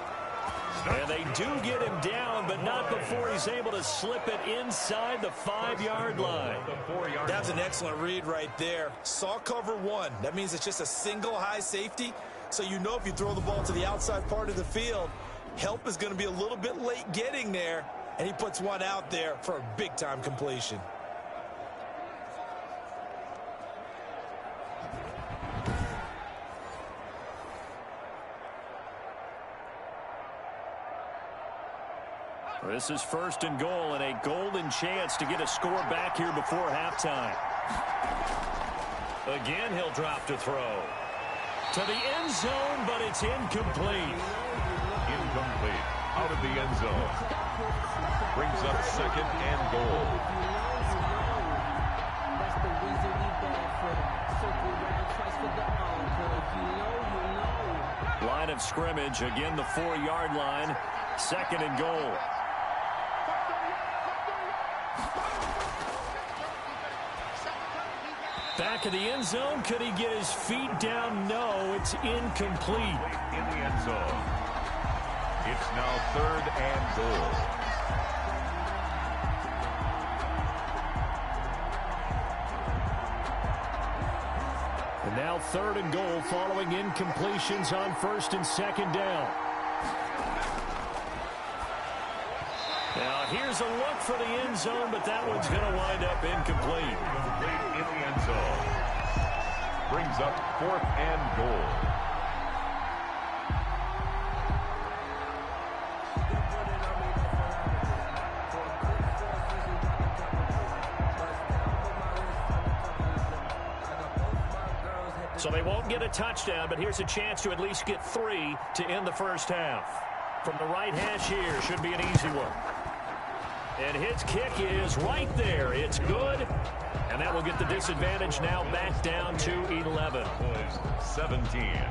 And they do get him down, but not before he's able to slip it inside the 5-yard line. That's an excellent read right there. Saw cover 1. That means it's just a single high safety. So you know if you throw the ball to the outside part of the field, help is going to be a little bit late getting there, and he puts one out there for a big-time completion. This is 1st and goal, and a golden chance to get a score back here before halftime. Again, he'll drop to throw. To the end zone, but it's incomplete. Incomplete. Out of the end zone. Brings up 2nd and goal. of scrimmage. Again, the 4-yard line. 2nd and goal. Back of the end zone. Could he get his feet down? No, it's incomplete. In the end zone. It's now 3rd and goal. And now 3rd and goal following incompletions on 1st and 2nd down. Now here's a look for the end zone, but that one's going to wind up incomplete. In the end zone. Brings up 4th and goal. So they won't get a touchdown, but here's a chance to at least get 3 to end the first half. From the right hash here, should be an easy one. And his kick is right there. It's good. And that will get the disadvantage now back down to 11. 17.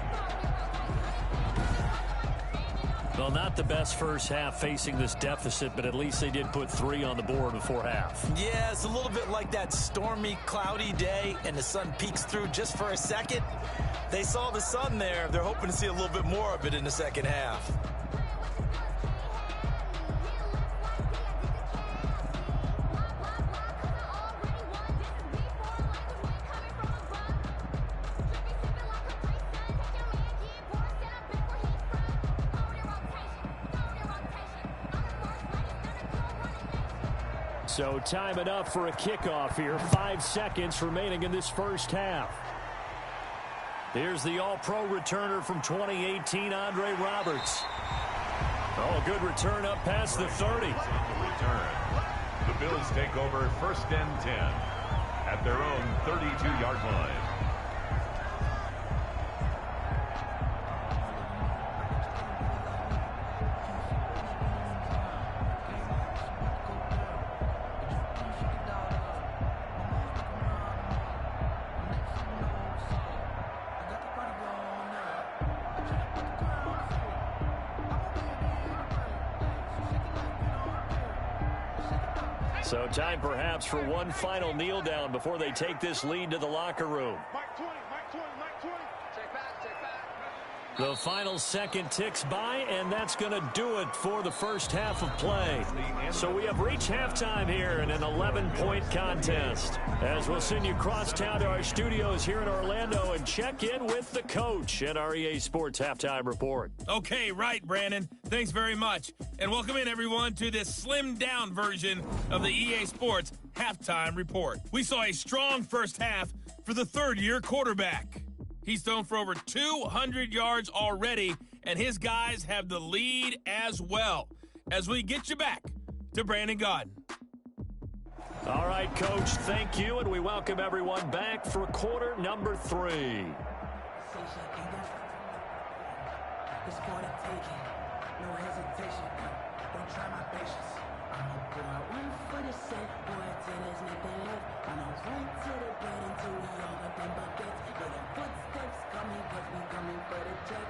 Well, not the best first half facing this deficit, but at least they did put 3 on the board before half. Yeah, it's a little bit like that stormy, cloudy day, and the sun peeks through just for a second. They saw the sun there. They're hoping to see a little bit more of it in the second half. So time enough for a kickoff here. 5 seconds remaining in this first half. Here's the All-Pro returner from 2018, Andre Roberts. Oh, good return up past the 30. Return. The Bills take over 1st and 10 at their own 32-yard line. So time perhaps for one final kneel down before they take this lead to the locker room. The final second ticks by, and that's going to do it for the first half of play. So we have reached halftime here in an 11-point contest. As we'll send you across town to our studios here in Orlando and check in with the coach at our EA Sports Halftime Report. Okay, right, Brandon. Thanks very much. And welcome in, everyone, to this slimmed-down version of the EA Sports Halftime Report. We saw a strong first half for the third-year quarterback. He's thrown for over 200 yards already, and his guys have the lead as well. As we get you back to Brandon Gaudin. All right, Coach, thank you, and we welcome everyone back for quarter number 3. It's for the taking, no hesitation. Don't try my patience. I'ma pour out one for the set, boy, till there's nothing left. I'ma run to the bed until we all got them buckets. Hear the footsteps coming, cause we coming for the check.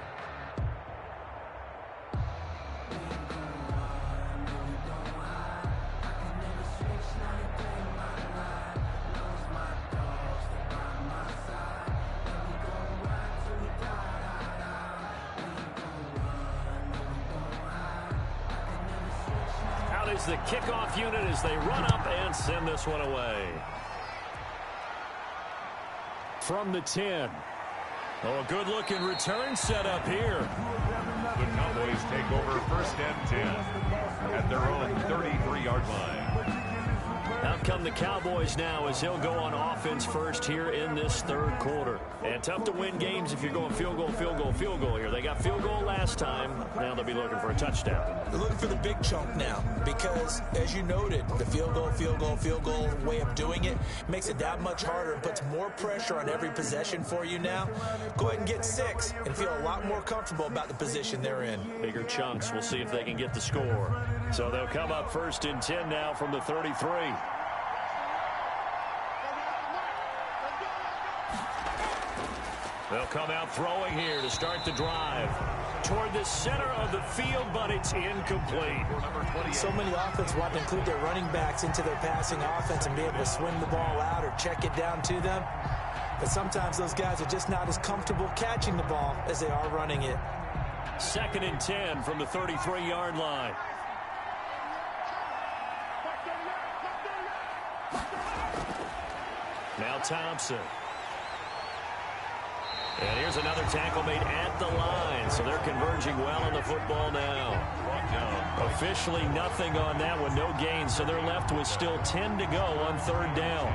We ain't gon' run, no, we don't hide. I can never switch, now you play my line. Knows my dogs, they by my side. And we gon' ride till we die. Out is the kickoff unit as they run up and send this one away. From the 10. Oh, a good-looking return set up here. The Cowboys take over 1st and 10 at their own 33-yard line. Out come the Cowboys now as he'll go on offense first here in this third quarter. And tough to win games if you're going field goal, field goal, field goal here. They got field goal last time. Now they'll be looking for a touchdown. They're looking for the big chunk now because, as you noted, the field goal way of doing it makes it that much harder and puts more pressure on every possession for you now. Go ahead and get 6 and feel a lot more comfortable about the position they're in. Bigger chunks. We'll see if they can get the score. So they'll come up 1st and 10 now from the 33. They'll come out throwing here to start the drive. Toward the center of the field, but it's incomplete. So many offenses want to include their running backs into their passing offense and be able to swing the ball out or check it down to them. But sometimes those guys are just not as comfortable catching the ball as they are running it. 2nd and 10 from the 33-yard line. Now Thompson. And here's another tackle made at the line. So they're converging well on the football now. Officially nothing on that one. No gain. So they're left with still 10 to go on 3rd down.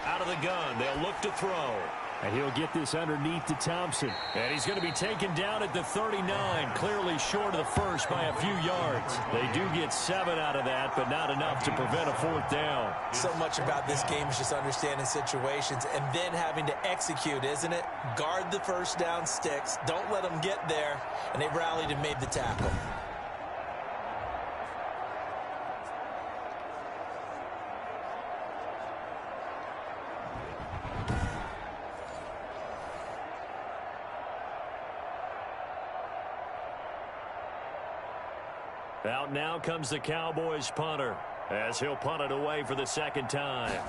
Out of the gun. They'll look to throw. And he'll get this underneath to Thompson. And he's going to be taken down at the 39, clearly short of the first by a few yards. They do get 7 out of that, but not enough to prevent a 4th down. So much about this game is just understanding situations and then having to execute, isn't it? Guard the first down sticks. Don't let them get there. And they rallied and made the tackle. Out now comes the Cowboys punter as he'll punt it away for the 2nd time.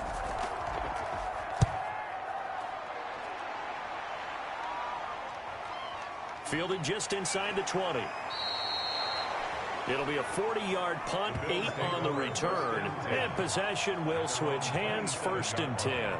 Fielded just inside the 20. It'll be a 40-yard punt, 8 on the return, and possession will switch hands, 1st and 10.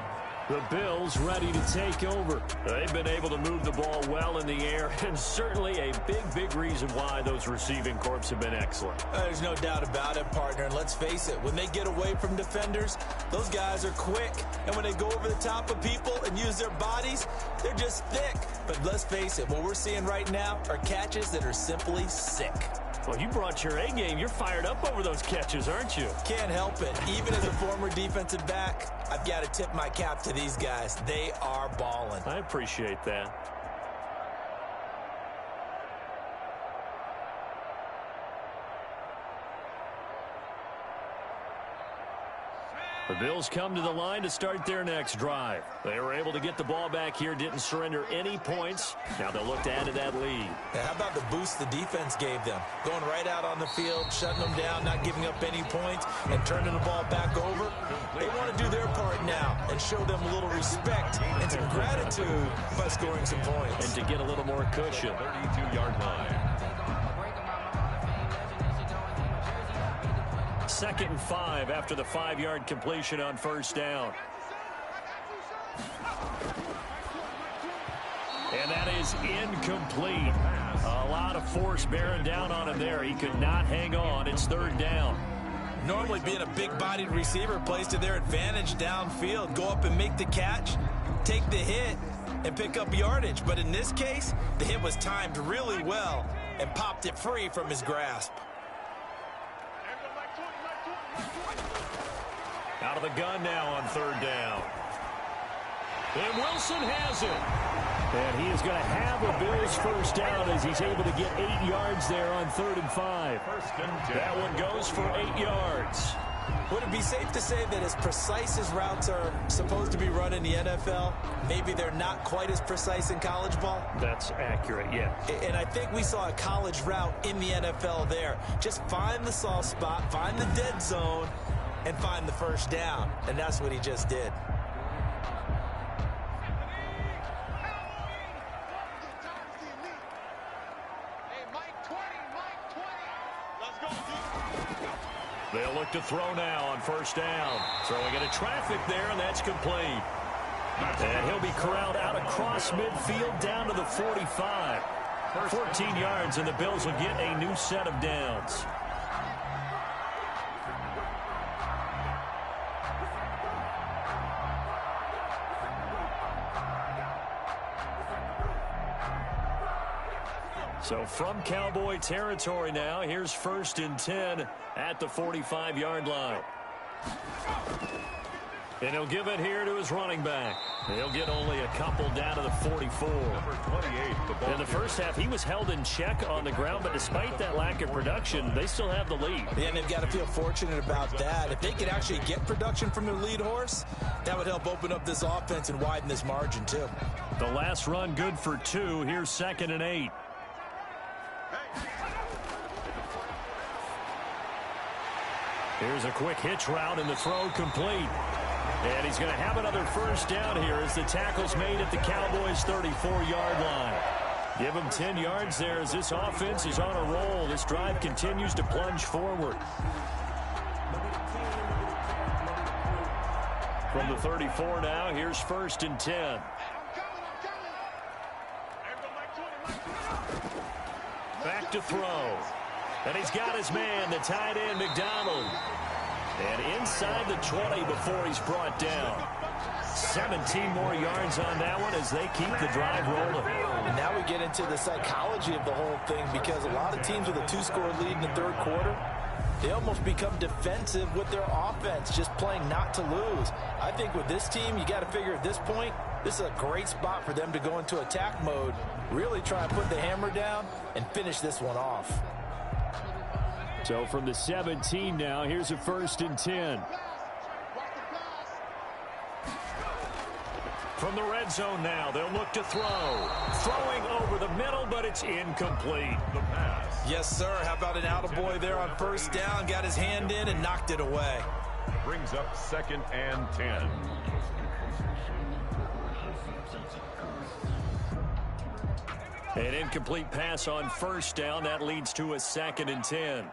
The Bills ready to take over. They've been able to move the ball well in the air, and certainly a big reason why those receiving corps have been excellent. There's no doubt about it, partner. And let's face it, when they get away from defenders, those guys are quick. And when they go over the top of people and use their bodies, they're just thick. But let's face it, what we're seeing right now are catches that are simply sick. Well, you brought your A game. You're fired up over those catches, aren't you? Can't help it. Even as a former defensive back, I've got to tip my cap to these guys. They are balling. I appreciate that. The Bills come to the line to start their next drive. They were able to get the ball back here, didn't surrender any points. Now they'll look to add to that lead. Yeah, how about the boost the defense gave them? Going right out on the field, shutting them down, not giving up any points, and turning the ball back over. They want to do their part now and show them a little respect and some gratitude by scoring some points. And to get a little more cushion. 32-yard line. 2nd and 5 after the 5-yard completion on 1st down. And that is incomplete. A lot of force bearing down on him there. He could not hang on. It's 3rd down. Normally being a big-bodied receiver plays to their advantage downfield. Go up and make the catch, take the hit, and pick up yardage. But in this case, the hit was timed really well and popped it free from his grasp. Out of the gun now on 3rd down. And Wilson has it. And he is going to have a Bills 1st down as he's able to get 8 yards there on 3rd and 5. That one goes for 8 yards. Would it be safe to say that as precise as routes are supposed to be run in the NFL, maybe they're not quite as precise in college ball? That's accurate, yeah. And I think we saw a college route in the NFL there. Just find the soft spot, find the dead zone, and find the 1st down. And that's what he just did. They'll look to throw now on 1st down. Throwing into traffic there, and that's complete. And he'll be corralled out across midfield down to the 45. 14 yards, and the Bills will get a new set of downs. So from Cowboy territory now, here's 1st and 10 at the 45-yard line. And he'll give it here to his running back. He'll get only a couple down to the 44. Number 28, In the first half, he was held in check on the ground, but despite that lack of production, they still have the lead. Yeah, and they've got to feel fortunate about that. If they could actually get production from their lead horse, that would help open up this offense and widen this margin, too. The last run good for 2. Here's 2nd and 8. Here's a quick hitch route, and the throw complete. And he's going to have another first down here as the tackle's made at the Cowboys' 34-yard line. Give him 10 yards there as this offense is on a roll. This drive continues to plunge forward. From the 34 now, here's 1st and 10. Back to throw. And he's got his man, the tight end, McDonald. And inside the 20 before he's brought down. 17 more yards on that one as they keep the drive rolling. And now we get into the psychology of the whole thing, because a lot of teams with a 2-score lead in the third quarter, they almost become defensive with their offense, just playing not to lose. I think with this team, you got to figure at this point, this is a great spot for them to go into attack mode, really try and put the hammer down and finish this one off. So from the 17 now, here's a 1st and 10. From the red zone now, they'll look to throw. Throwing over the middle, but it's incomplete. The pass. Yes, sir. How about an attaboy there on first down? Got his hand in and knocked it away. Brings up 2nd and 10. An incomplete pass on first down. That leads to a 2nd and 10.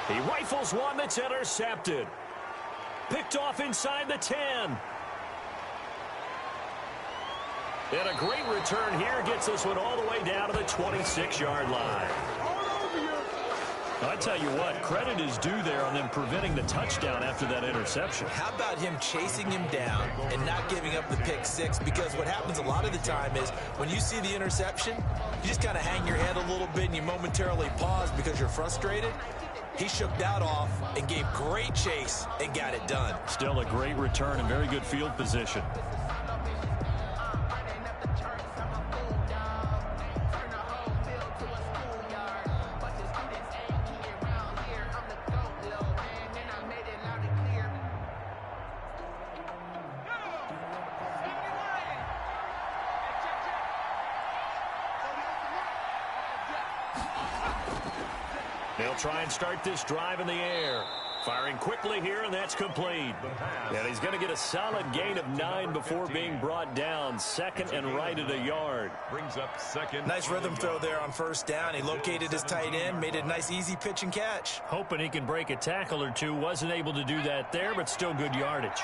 He rifles one that's intercepted. Picked off inside the 10. And a great return here gets this one all the way down to the 26-yard line. I tell you what, credit is due there on them preventing the touchdown after that interception. How about him chasing him down and not giving up the pick six? Because what happens a lot of the time is when you see the interception, you just kind of hang your head a little bit and you momentarily pause because you're frustrated. He shook that off and gave great chase and got it done. Still a great return and very good field position. They'll try and start this drive in the air. Firing quickly here, and that's complete. And he's going to get a solid gain of 9 before being brought down. 2nd and right at a yard. Brings up 2nd. Nice rhythm throw there on first down. He located his tight end, made it a nice easy pitch and catch. Hoping he can break a tackle or two. Wasn't able to do that there, but still good yardage.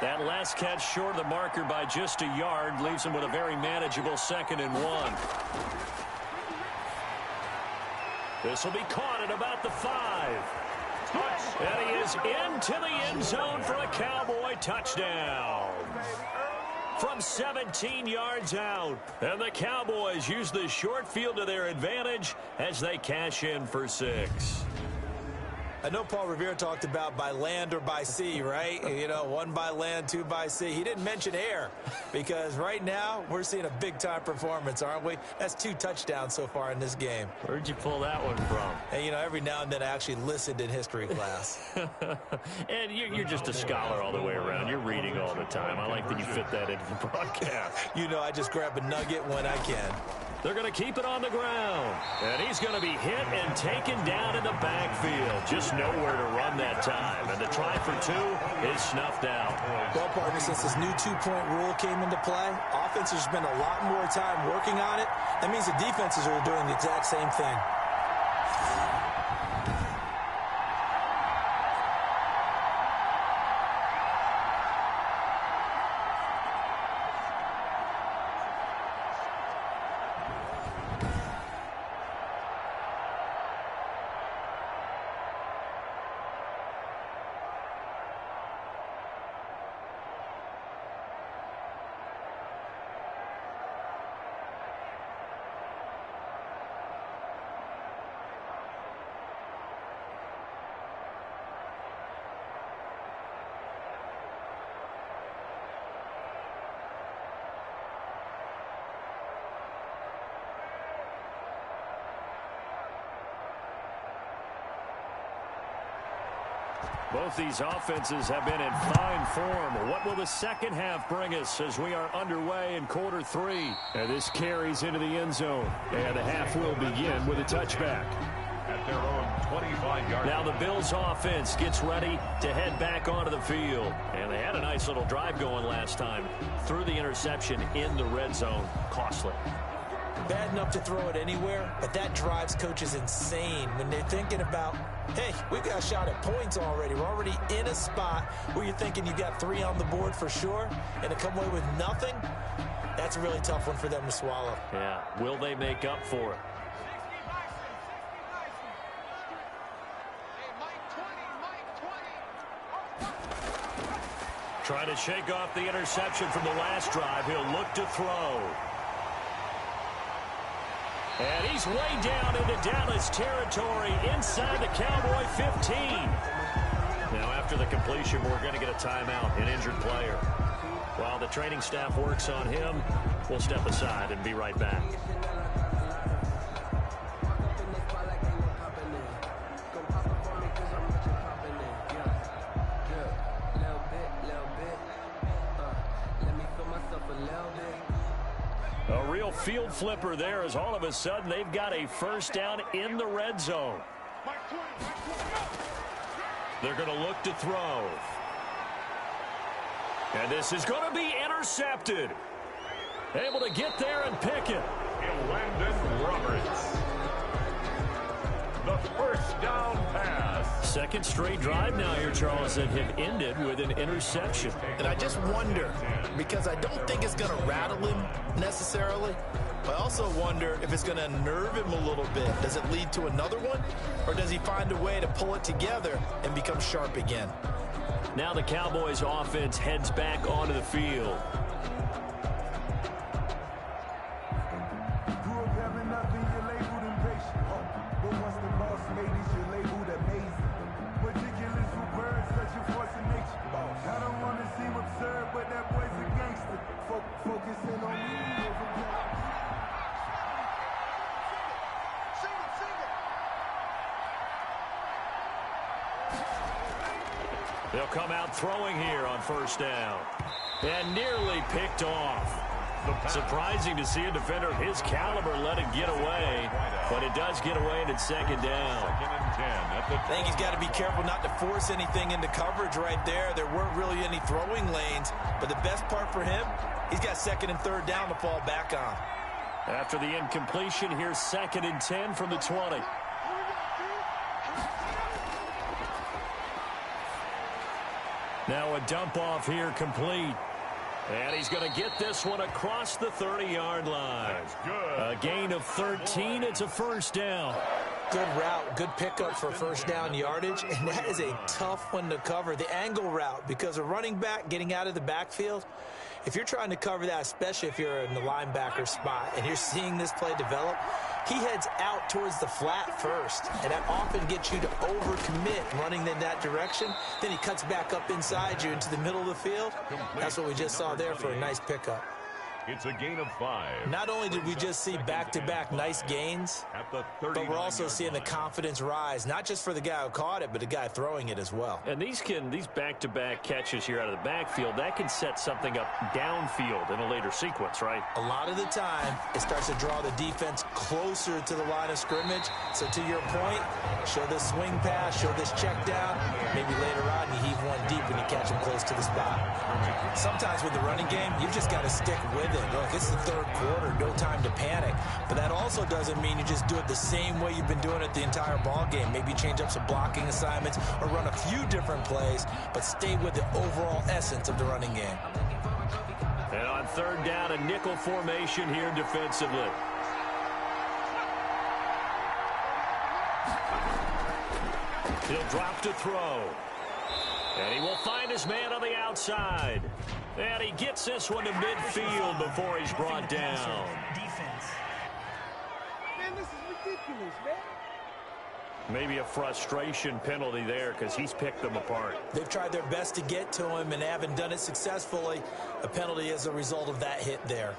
That last catch short of the marker by just a yard leaves him with a very manageable 2nd and 1. This will be caught at about the 5. And he is into the end zone for a Cowboy touchdown. From 17 yards out. And the Cowboys use the short field to their advantage as they cash in for 6. I know Paul Revere talked about by land or by sea, right? You know, 1 by land, 2 by sea. He didn't mention air because right now we're seeing a big-time performance, aren't we? That's 2 touchdowns so far in this game. Where'd you pull that one from? And, you know, every now and then I actually listened in history class. And you're just a scholar all the way around. You're reading all the time. I like that you fit that into the broadcast. You know, I just grab a nugget when I can. They're going to keep it on the ground. And he's going to be hit and taken down in the backfield. Just nowhere to run that time. And the try for 2 is snuffed out. Well, partner, since this new 2-point rule came into play, offenses spend a lot more time working on it. That means the defenses are doing the exact same thing. Both these offenses have been in fine form. What will the second half bring us as we are underway in quarter 3? And this carries into the end zone. And the half will begin with a touchback. At their own 25-yard. Now the Bills offense gets ready to head back onto the field. And they had a nice little drive going last time. Threw the interception in the red zone. Costly. Bad enough to throw it anywhere, but that drives coaches insane when they're thinking about, hey, we've got a shot at points already. We're already in a spot where you're thinking you got 3 on the board for sure, and to come away with nothing, that's a really tough one for them to swallow. Yeah, will they make up for it? Trying to shake off the interception from the last drive. He'll look to throw. And he's way down into Dallas territory inside the Cowboy 15. Now after the completion, we're going to get a timeout, an injured player. While the training staff works on him, we'll step aside and be right back. A real field flipper there as all of a sudden they've got a first down in the red zone. They're going to look to throw. And this is going to be intercepted. Able to get there and pick it. Landon Roberts. The first down pass. Second straight drive now here, Charles, that have ended with an interception. And I just wonder, because I don't think it's going to rattle him necessarily, but I also wonder if it's going to unnerve him a little bit. Does it lead to another one, or does he find a way to pull it together and become sharp again? Now the Cowboys offense heads back onto the field. They'll come out throwing here on first down. And nearly picked off. Surprising to see a defender of his caliber let it get away. But it does get away and it's second down. Second and 10. I think he's got to be careful not to force anything into coverage right there. There weren't really any throwing lanes. But the best part for him, he's got second and third down to fall back on. After the incompletion, here's second and 10 from the 20. Now a dump off here complete. And he's going to get this one across the 30-yard line. That's good. A gain of 13. It's a first down. Good route, good pickup for first down yardage, and that is a tough one to cover. The angle route, because a running back getting out of the backfield, if you're trying to cover that, especially if you're in the linebacker spot and you're seeing this play develop, he heads out towards the flat first, and that often gets you to overcommit running in that direction. Then he cuts back up inside you into the middle of the field. That's what we just saw there for a nice pickup. It's a gain of 5. Not only did we just see back-to-back nice gains, At the but we're also 39-yard seeing the line. confidence rise, not just for the guy who caught it, but the guy throwing it as well. And these back-to-back catches here out of the backfield, that can set something up downfield in a later sequence, right? A lot of the time, it starts to draw the defense closer to the line of scrimmage. So to your point, show this swing pass, show this check down. Maybe later on you heave one deep when you catch him close to the spot. Sometimes with the running game, you've just got to stick with it. Look, it's the third quarter, no time to panic. But that also doesn't mean you just do it the same way you've been doing it the entire ball game. Maybe change up some blocking assignments or run a few different plays, but stay with the overall essence of the running game. And on third down, a nickel formation here defensively. He'll drop to throw. And he will find his man on the outside. And he gets this one to midfield before he's brought down. Man, this is ridiculous, man. Maybe a frustration penalty there because he's picked them apart. They've tried their best to get to him and haven't done it successfully. A penalty as a result of that hit there.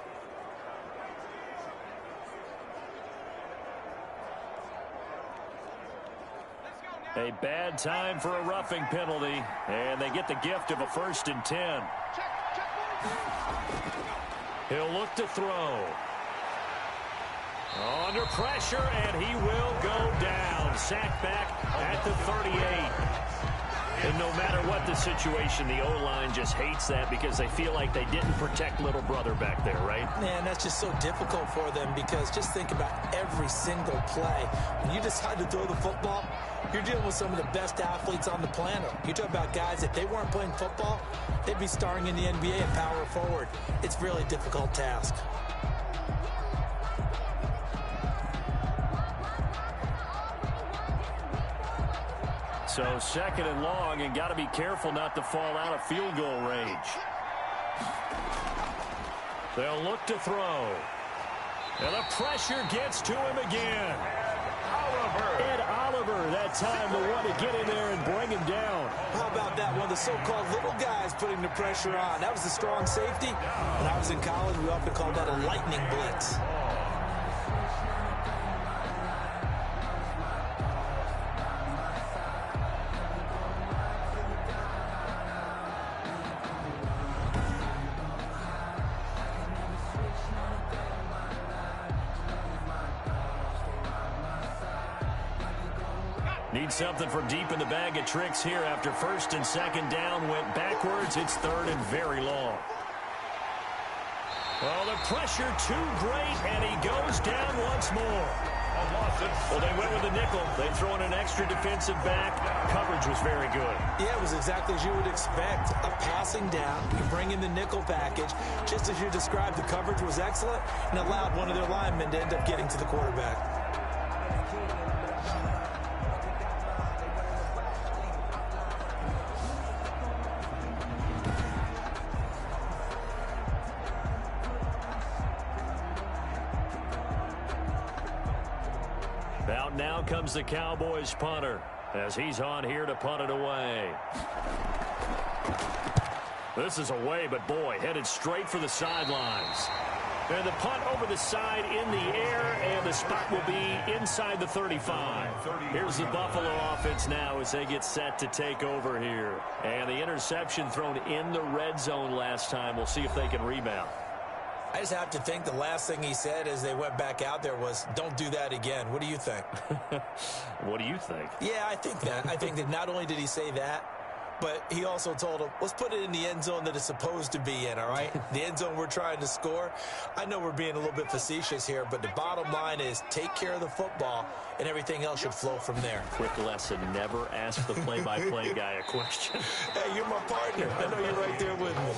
Let's go now. A bad time for a roughing penalty, and they get the gift of a 1st and 10. He'll look to throw. Under pressure, and he will go down. Sacked back at the 38. And no matter what the situation, the O-line just hates that because they feel like they didn't protect little brother back there, right? Man, that's just so difficult for them because just think about every single play. When you decide to throw the football, you're dealing with some of the best athletes on the planet. You talk about guys, if they weren't playing football, they'd be starring in the NBA at power forward. It's a really difficult task. So 2nd and long, and got to be careful not to fall out of field goal range. They'll look to throw. And the pressure gets to him again. Ed Oliver, that time the one to get in there and bring him down. How about that? One of the so-called little guys putting the pressure on. That was the strong safety. When I was in college, we often called that a lightning blitz. Need something from deep in the bag of tricks here after 1st and 2nd down went backwards. It's 3rd and very long. Well, the pressure too great, and he goes down once more. Well, they went with the nickel. They throw in an extra defensive back. Coverage was very good. Yeah, it was exactly as you would expect. A passing down. You bring in the nickel package. Just as you described, the coverage was excellent and allowed one of their linemen to end up getting to the quarterback. Out now comes the Cowboys punter as he's on here to punt it away. This is away, but boy, headed straight for the sidelines. And the punt over the side in the air, and the spot will be inside the 35. Here's the Buffalo offense now as they get set to take over here. And the interception thrown in the red zone last time. We'll see if they can rebound. I just have to think the last thing he said as they went back out there was, don't do that again. What do you think? What do you think? Yeah, I think that. I think that not only did he say that, but he also told him, let's put it in the end zone that it's supposed to be in, all right? The end zone we're trying to score. I know we're being a little bit facetious here, but the bottom line is take care of the football, and everything else should flow from there. Quick lesson, never ask the play-by-play guy a question. Hey, you're my partner. I know you're right there with me.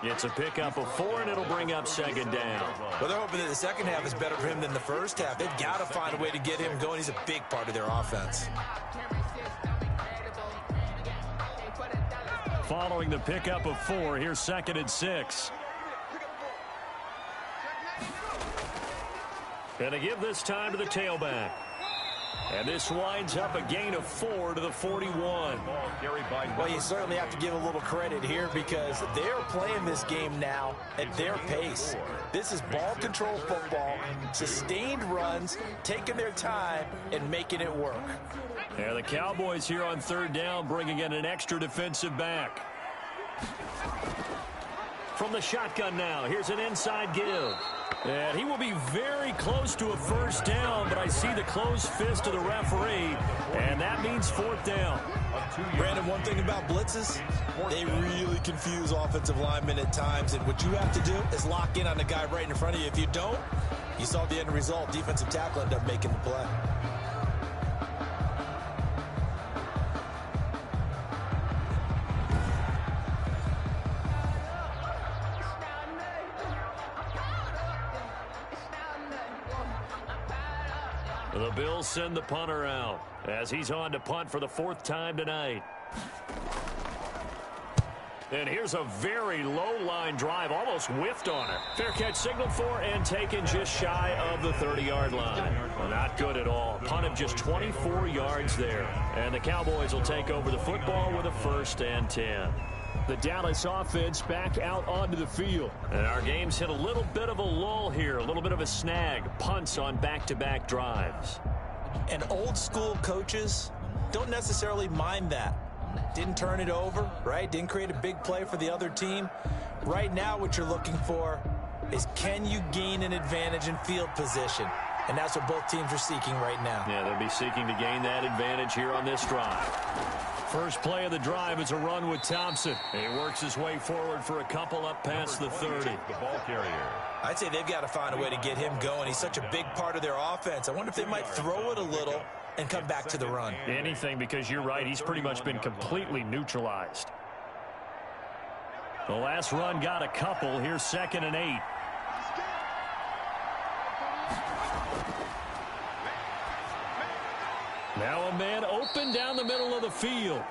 It's a pickup of 4, and it'll bring up 2nd down. Well, they're hoping that the second half is better for him than the first half. They've got to find a way to get him going. He's a big part of their offense. Following the pickup of 4, here's 2nd and 6. And to give this time to the tailback. And this winds up a gain of 4 to the 41. Well, you certainly have to give a little credit here because they're playing this game now at their pace. This is ball control football, sustained runs, taking their time, and making it work. And the Cowboys here on 3rd down bringing in an extra defensive back. From the shotgun now, here's an inside give. And he will be very close to a 1st down, but I see the closed fist of the referee, and that means 4th down. Brandon, one thing about blitzes, they really confuse offensive linemen at times, and what you have to do is lock in on the guy right in front of you. If you don't, you saw the end result. Defensive tackle ended up making the play. The Bills send the punter out as he's on to punt for the 4th time tonight. And here's a very low line drive, almost whiffed on it. Fair catch signaled for and taken just shy of the 30-yard line. Well, not good at all. Punt of just 24 yards there. And the Cowboys will take over the football with a 1st and 10. The Dallas offense back out onto the field. And our game's hit a little bit of a lull here, a little bit of a snag. Punts on back-to-back drives. And old school coaches don't necessarily mind that. Didn't turn it over, right? Didn't create a big play for the other team. Right now, what you're looking for is, can you gain an advantage in field position? And that's what both teams are seeking right now. Yeah, they'll be seeking to gain that advantage here on this drive. First play of the drive is a run with Thompson. He works his way forward for a couple up past the 30. The ball carrier. I'd say they've got to find a way to get him going. He's such a big part of their offense. I wonder if they might throw it a little and come back to the run. Anything, because you're right. He's pretty much been completely neutralized. The last run got a couple. Here's 2nd and 8. Now a man open down the middle of the field.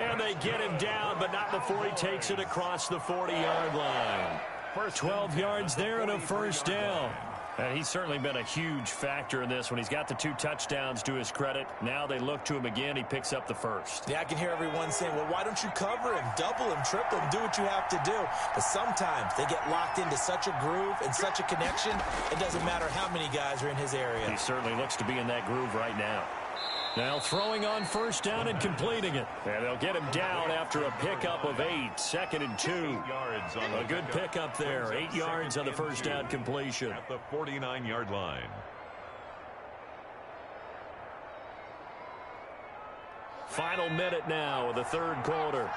And they get him down, but not before he takes it across the 40-yard line. 12 yards there and a first down. And he's certainly been a huge factor in this when he's got the 2 touchdowns to his credit. Now they look to him again. He picks up the first. Yeah, I can hear everyone saying, well, why don't you cover him, double him, triple him, do what you have to do. But sometimes they get locked into such a groove and such a connection, it doesn't matter how many guys are in his area. He certainly looks to be in that groove right now. Now throwing on first down and completing it. And they'll get him down after a pickup of 8. 2nd and 2. A good pickup there. 8 yards on the first down completion. At the 49-yard line. Final minute now of the third quarter.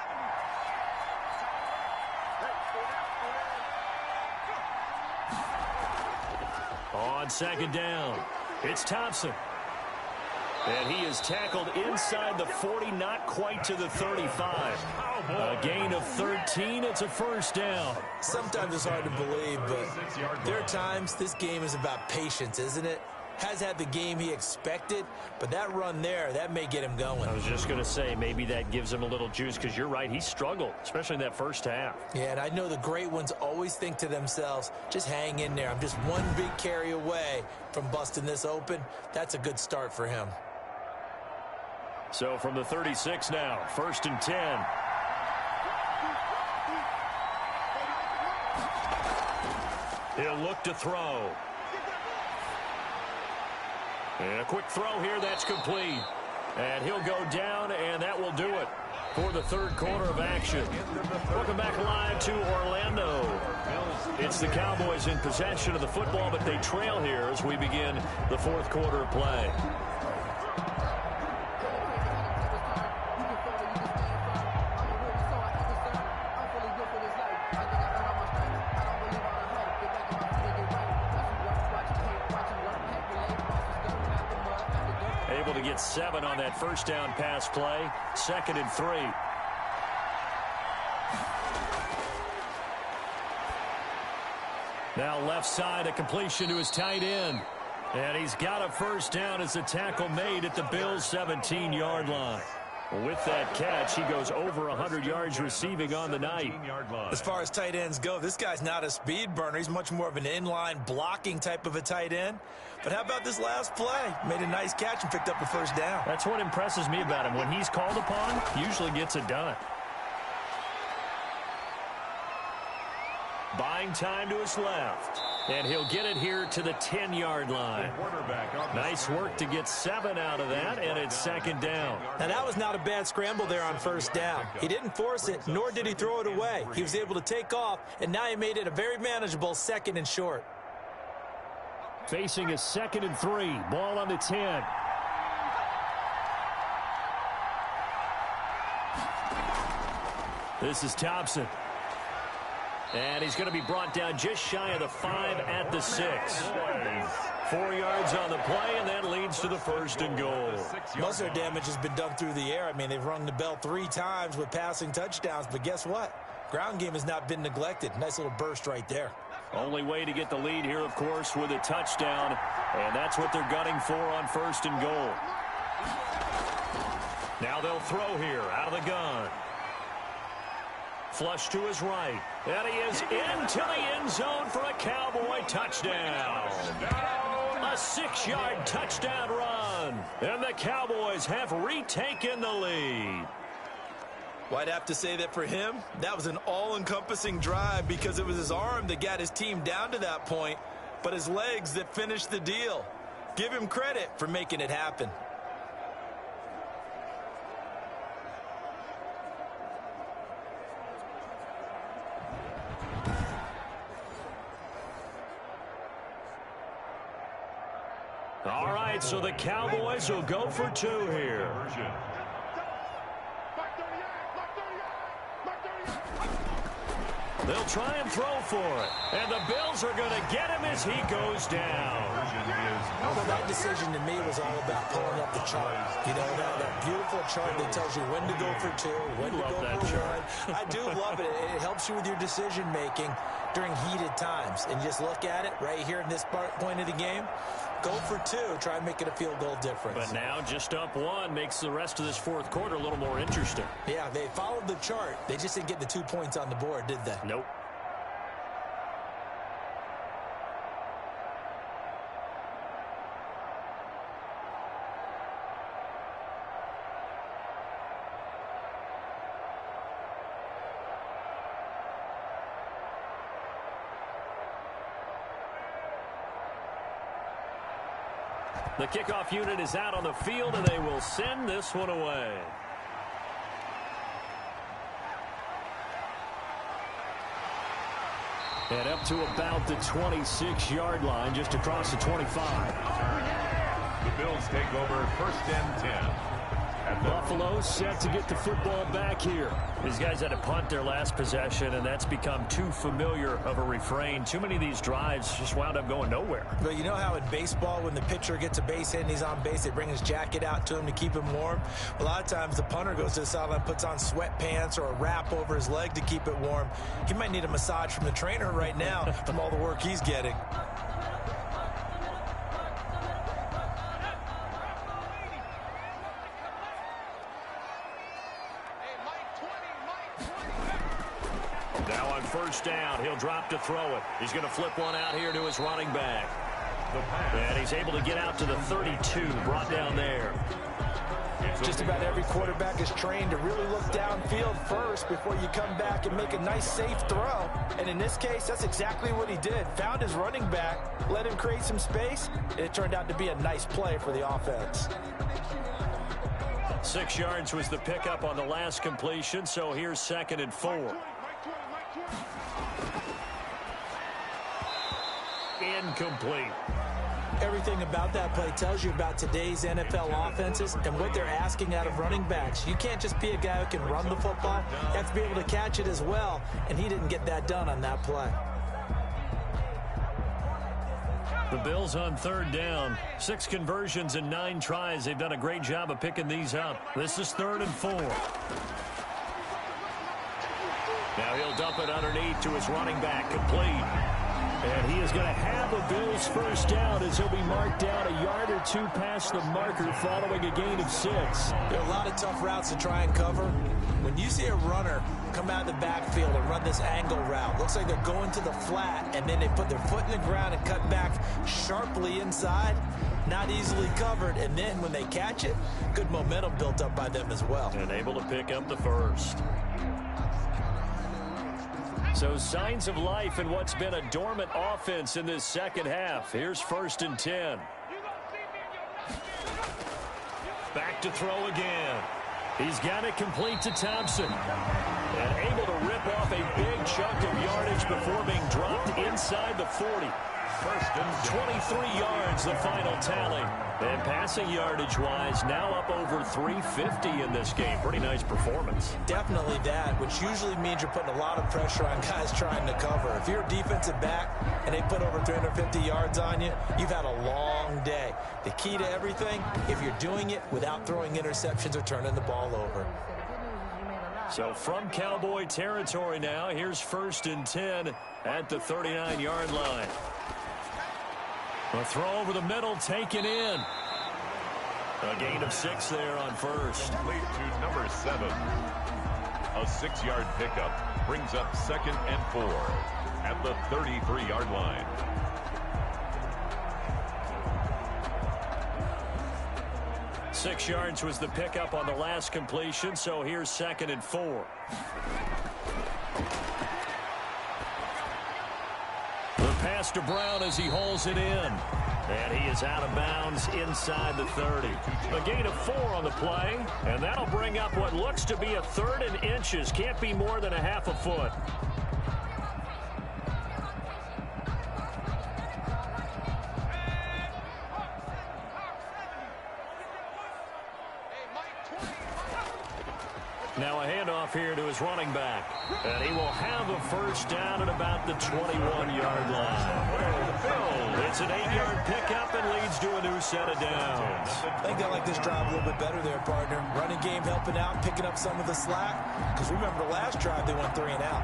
On 2nd down, it's Thompson. And he is tackled inside the 40, not quite to the 35. A gain of 13. It's a first down. Sometimes it's hard to believe, but there are times this game is about patience, isn't it? Has had the game he expected, but that run there, that may get him going. I was just going to say, maybe that gives him a little juice, because you're right, he struggled, especially in that first half. Yeah, and I know the great ones always think to themselves, just hang in there. I'm just one big carry away from busting this open. That's a good start for him. So from the 36 now, 1st and 10. He'll look to throw. And a quick throw here, that's complete. And he'll go down, and that will do it for the third quarter of action. Welcome back live to Orlando. It's the Cowboys in possession of the football, but they trail here as we begin the fourth quarter of play. Able to get 7 on that first down pass play. 2nd and 3. Now left side, a completion to his tight end. And he's got a first down as the tackle made at the Bills' 17-yard line. With that catch, he goes over 100 yards receiving on the night. As far as tight ends go, this guy's not a speed burner. He's much more of an inline blocking type of a tight end. But how about this last play? Made a nice catch and picked up the first down. That's what impresses me about him. When he's called upon, he usually gets it done. Buying time to his left. And he'll get it here to the 10-yard line. Nice work to get 7 out of that, and it's 2nd down. Now, that was not a bad scramble there on first down. He didn't force it, nor did he throw it away. He was able to take off, and now he made it a very manageable 2nd and short. Facing a 2nd and 3. Ball on the 10. This is Thompson. And he's going to be brought down just shy of the 5 at the 6. 4 yards on the play, and that leads to the 1st and goal. Most of their damage has been done through the air. I mean, they've rung the bell 3 times with passing touchdowns, but guess what? Ground game has not been neglected. Nice little burst right there. Only way to get the lead here, of course, with a touchdown, and that's what they're gunning for on 1st and goal. Now they'll throw here out of the gun. Flush to his right. And he is into the end zone for a Cowboy touchdown. A 6-yard touchdown run. And the Cowboys have retaken the lead. Well, I'd have to say that for him, that was an all-encompassing drive because it was his arm that got his team down to that point, but his legs that finished the deal. Give him credit for making it happen. right, so the Cowboys will go for 2 here. They'll try and throw for it. And the Bills are going to get him as he goes down. Well, that decision to me was all about pulling up the chart. You know, that beautiful chart that tells you when to go for 2, when to go for 1. I do love it. It helps you with your decision-making during heated times. And you just look at it right here in this point of the game. Go for 2. Try and make it a field goal difference. But now just up 1 makes the rest of this fourth quarter a little more interesting. Yeah, they followed the chart. They just didn't get the 2 points on the board, did they? Nope. The kickoff unit is out on the field, and they will send this one away. And up to about the 26-yard line, just across the 25. The Bills take over 1st and 10. Buffalo set to get the football back here. These guys had to punt their last possession, and that's become too familiar of a refrain. Too many of these drives just wound up going nowhere. But you know how in baseball, when the pitcher gets a base hit and he's on base, they bring his jacket out to him to keep him warm? A lot of times the punter goes to the sideline, puts on sweatpants or a wrap over his leg to keep it warm. He might need a massage from the trainer right now from all the work he's getting. Now on 1st down, he'll drop to throw it. He's going to flip one out here to his running back. And he's able to get out to the 32, brought down there. Just about every quarterback is trained to really look downfield first before you come back and make a nice, safe throw. And in this case, that's exactly what he did. Found his running back, let him create some space, and it turned out to be a nice play for the offense. 6 yards was the pickup on the last completion, so here's 2nd and 4. Incomplete. Everything about that play tells you about today's NFL offenses and what they're asking out of running backs. You can't just be a guy who can run the football. You have to be able to catch it as well, and he didn't get that done on that play. The Bills on 3rd down. 6 conversions and 9 tries. They've done a great job of picking these up. This is 3rd and 4. Now he'll dump it underneath to his running back, complete. And he is going to have a Bills 1st down as he'll be marked down a yard or 2 past the marker following a gain of 6. There are a lot of tough routes to try and cover. When you see a runner come out of the backfield and run this angle route, looks like they're going to the flat, and then they put their foot in the ground and cut back sharply inside. Not easily covered, and then when they catch it, good momentum built up by them as well. And able to pick up the 1st. So signs of life in what's been a dormant offense in this second half. Here's 1st and 10. Back to throw again. He's got it complete to Thompson. And able to rip off a big chunk of yardage before being dropped inside the 40. 1st and 23 yards, the final tally. And passing yardage-wise, now up over 350 in this game. Pretty nice performance. Definitely that, which usually means you're putting a lot of pressure on guys trying to cover. If you're a defensive back and they put over 350 yards on you, you've had a long day. The key to everything, if you're doing it without throwing interceptions or turning the ball over. So from Cowboy territory now, here's 1st and 10 at the 39-yard line. A throw over the middle, taken in. A gain of 6 there on 1st. Complete to number 7. A 6-yard pickup brings up 2nd and 4 at the 33-yard line. Six yards was the pickup on the last completion, so here's 2nd and 4. Pass to Brown as he hauls it in. And he is out of bounds inside the 30. A gain of 4 on the play, and that'll bring up what looks to be a 3rd and inches. Can't be more than a half a foot. Now a handoff here to his running back. And he will have a first down at about the 21-yard line. It's an 8-yard pickup and leads to a new set of downs. I think they like this drive a little bit better there, partner. Running game helping out, picking up some of the slack. Because remember the last drive, they went 3 and out.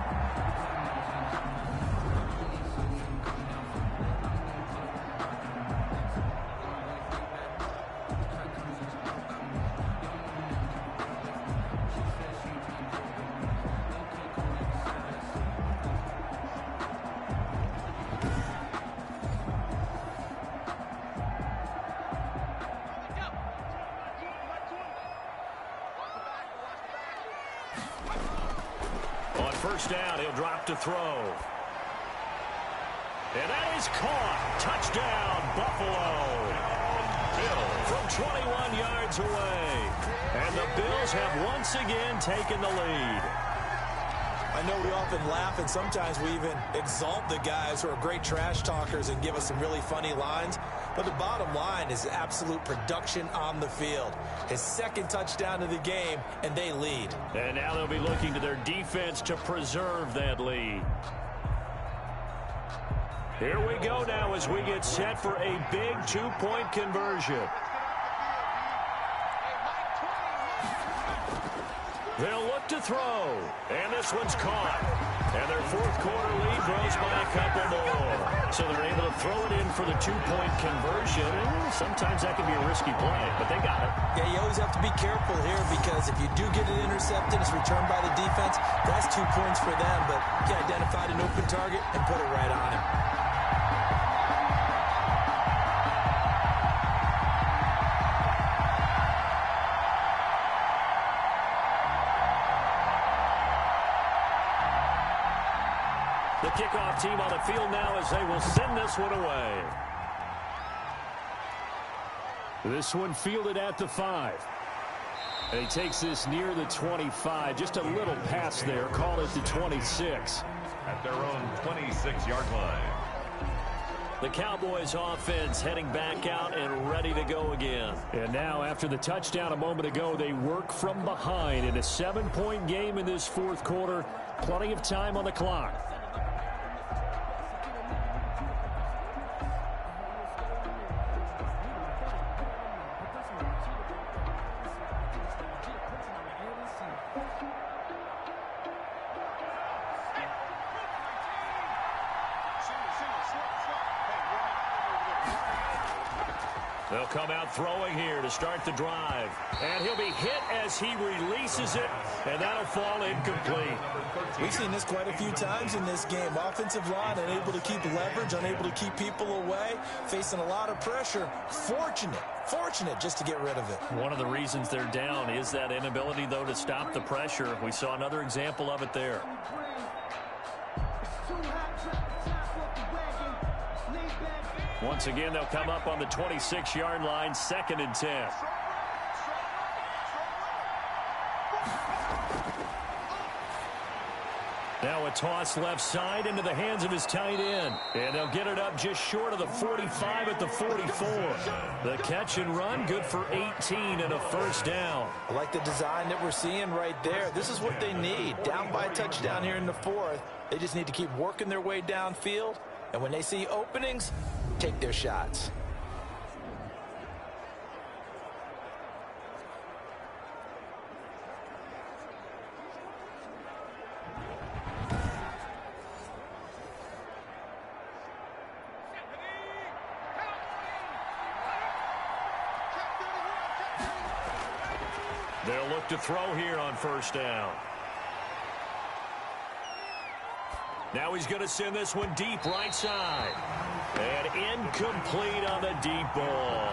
First down, he'll drop to throw. And that is caught. Touchdown, Buffalo. From 21 yards away. And the Bills have once again taken the lead. I know we often laugh, and sometimes we even exalt the guys who are great trash talkers and give us some really funny lines. But the bottom line is absolute production on the field. His second touchdown of the game, and they lead. And now they'll be looking to their defense to preserve that lead. Here we go now as we get set for a big 2-point conversion. They'll look to throw, and this one's caught. And their fourth quarter lead grows by a couple more. So they're able to throw it in for the 2-point conversion. And sometimes that can be a risky play, but they got it. Yeah, you always have to be careful here because if you do get it intercepted, it's returned by the defense, that's 2 points for them. But you identified an open target and put it right on him. The kickoff team on the field now as they will send this one away. This one fielded at the 5. And he takes this near the 25. Just a little pass there. Call it the 26. At their own 26-yard line. The Cowboys offense heading back out and ready to go again. And now after the touchdown a moment ago, they work from behind in a 7-point game in this fourth quarter. Plenty of time on the clock. They'll come out throwing here to start the drive. And he'll be hit as he releases it, and that'll fall incomplete. We've seen this quite a few times in this game. Offensive line unable to keep leverage, unable to keep people away, facing a lot of pressure. Fortunate just to get rid of it. One of the reasons they're down is that inability, though, to stop the pressure. We saw another example of it there. Once again, they'll come up on the 26-yard line, 2nd and 10. Now a toss left side into the hands of his tight end. And they'll get it up just short of the 45 at the 44. The catch and run, good for 18 and a first down. I like the design that we're seeing right there. This is what they need. Down by a touchdown here in the 4th. They just need to keep working their way downfield. And when they see openings, take their shots. They'll look to throw here on first down. Now he's going to send this one deep right side. And incomplete on the deep ball.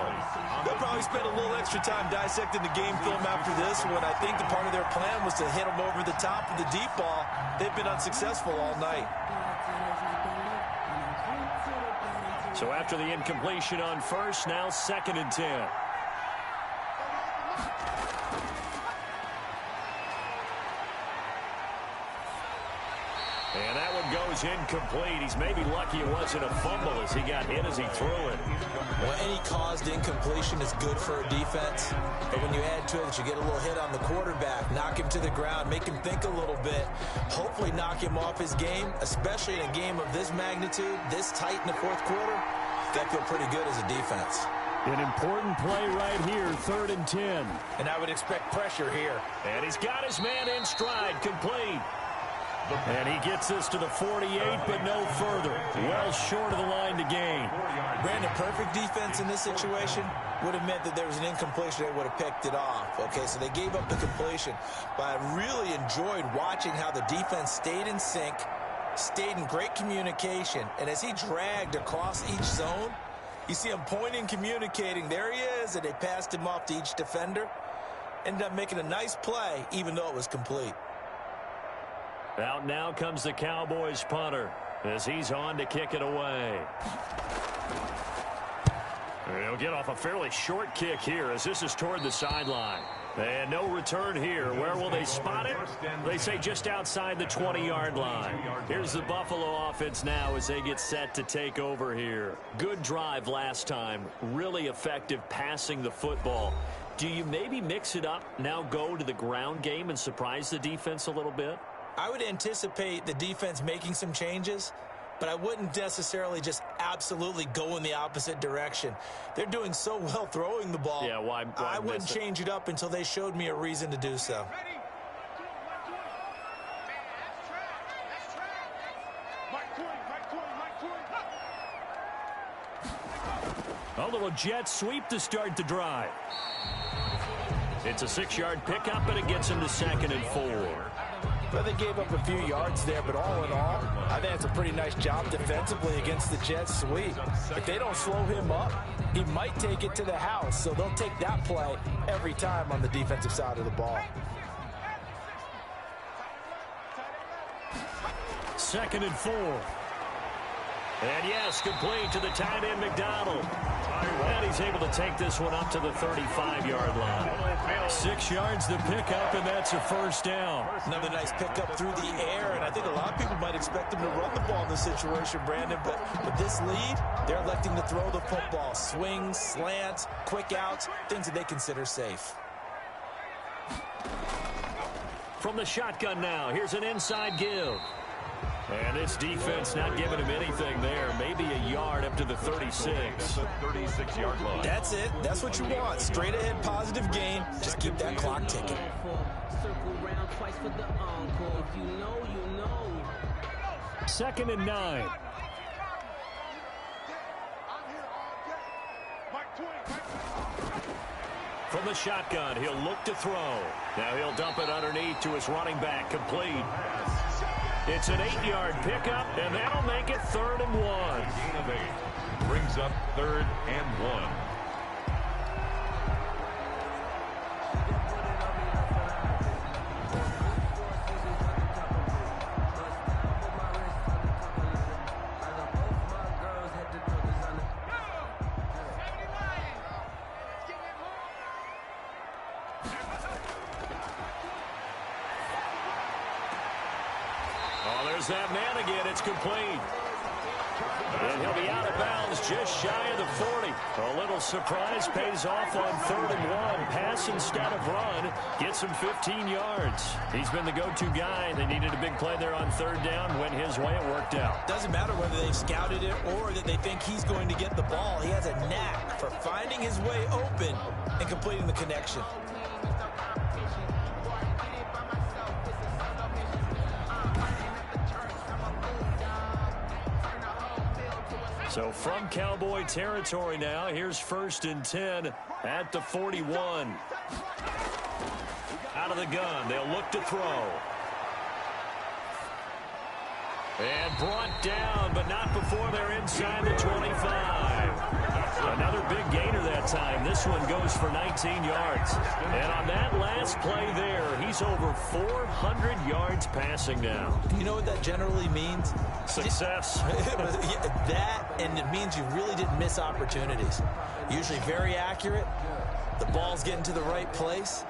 They'll probably spend a little extra time dissecting the game film after this one. I think the part of their plan was to hit them over the top of the deep ball. They've been unsuccessful all night. So after the incompletion on first, now 2nd and 10. And that one goes incomplete. He's maybe lucky it wasn't a fumble as he got hit as he threw it. Well, any caused incompletion is good for a defense. But when you add to it that you get a little hit on the quarterback, knock him to the ground, make him think a little bit, hopefully knock him off his game, especially in a game of this magnitude, this tight in the fourth quarter. That feel pretty good as a defense. An important play right here, 3rd and 10. And I would expect pressure here. And he's got his man in stride, complete. And he gets this to the 48, but no further. Well short of the line to gain. Brandon, perfect defense in this situation would have meant that there was an incompletion. They would have picked it off. Okay, so they gave up the completion. But I really enjoyed watching how the defense stayed in sync, stayed in great communication. And as he dragged across each zone, you see him pointing, communicating. There he is, and they passed him off to each defender. Ended up making a nice play, even though it was complete. Out now comes the Cowboys punter as he's on to kick it away. He'll get off a fairly short kick here as this is toward the sideline. And no return here. Where will they spot it? They say just outside the 20-yard line. Here's the Buffalo offense now as they get set to take over here. Good drive last time. Really effective passing the football. Do you maybe mix it up, now go to the ground game and surprise the defense a little bit? I would anticipate the defense making some changes, but I wouldn't necessarily just absolutely go in the opposite direction. They're doing so well throwing the ball. Yeah, why I wouldn't change it up until they showed me a reason to do so. A little jet sweep to start the drive. It's a 6-yard pickup, but it gets him to 2nd and 4. Well, they gave up a few yards there, but all in all, I think it's a pretty nice job defensively against the jet sweep. If they don't slow him up, he might take it to the house, so they'll take that play every time on the defensive side of the ball. 2nd and 4. And yes, complete to the tight end, McDonald. And he's able to take this one up to the 35-yard line. 6 yards to pick up, and that's a first down. Another nice pickup through the air, and I think a lot of people might expect them to run the ball in this situation, Brandon, but with this lead, they're electing to throw the football. Swings, slants, quick outs, things that they consider safe. From the shotgun now, here's an inside give. And this defense not giving him anything there. Maybe a yard up to the 36. The 36-yard line. That's it. That's what you want. Straight ahead positive gain. Just keep that clock ticking. Second and 9. From the shotgun, he'll look to throw. Now he'll dump it underneath to his running back, complete. It's an 8-yard pickup, and that'll make it 3rd and 1. Gain of 8 brings up 3rd and 1. That man again, it's complete. And he'll be out of bounds just shy of the 40. A little surprise pays off on 3rd and 1. Pass instead of run. Gets him 15 yards. He's been the go-to guy. They needed a big play there on 3rd down. Went his way. It worked out. Doesn't matter whether they've scouted it or that they think he's going to get the ball. He has a knack for finding his way open and completing the connection. So from Cowboy territory now, here's 1st and 10 at the 41. Out of the gun, they'll look to throw. And brought down, but not before they're inside the 25. Another big gainer that time. This one goes for 19 yards. And on that last play there, he's over 400 yards passing now. Do you know what that generally means? Success. That, and it means you really didn't miss opportunities. Usually very accurate. The ball's getting to the right place.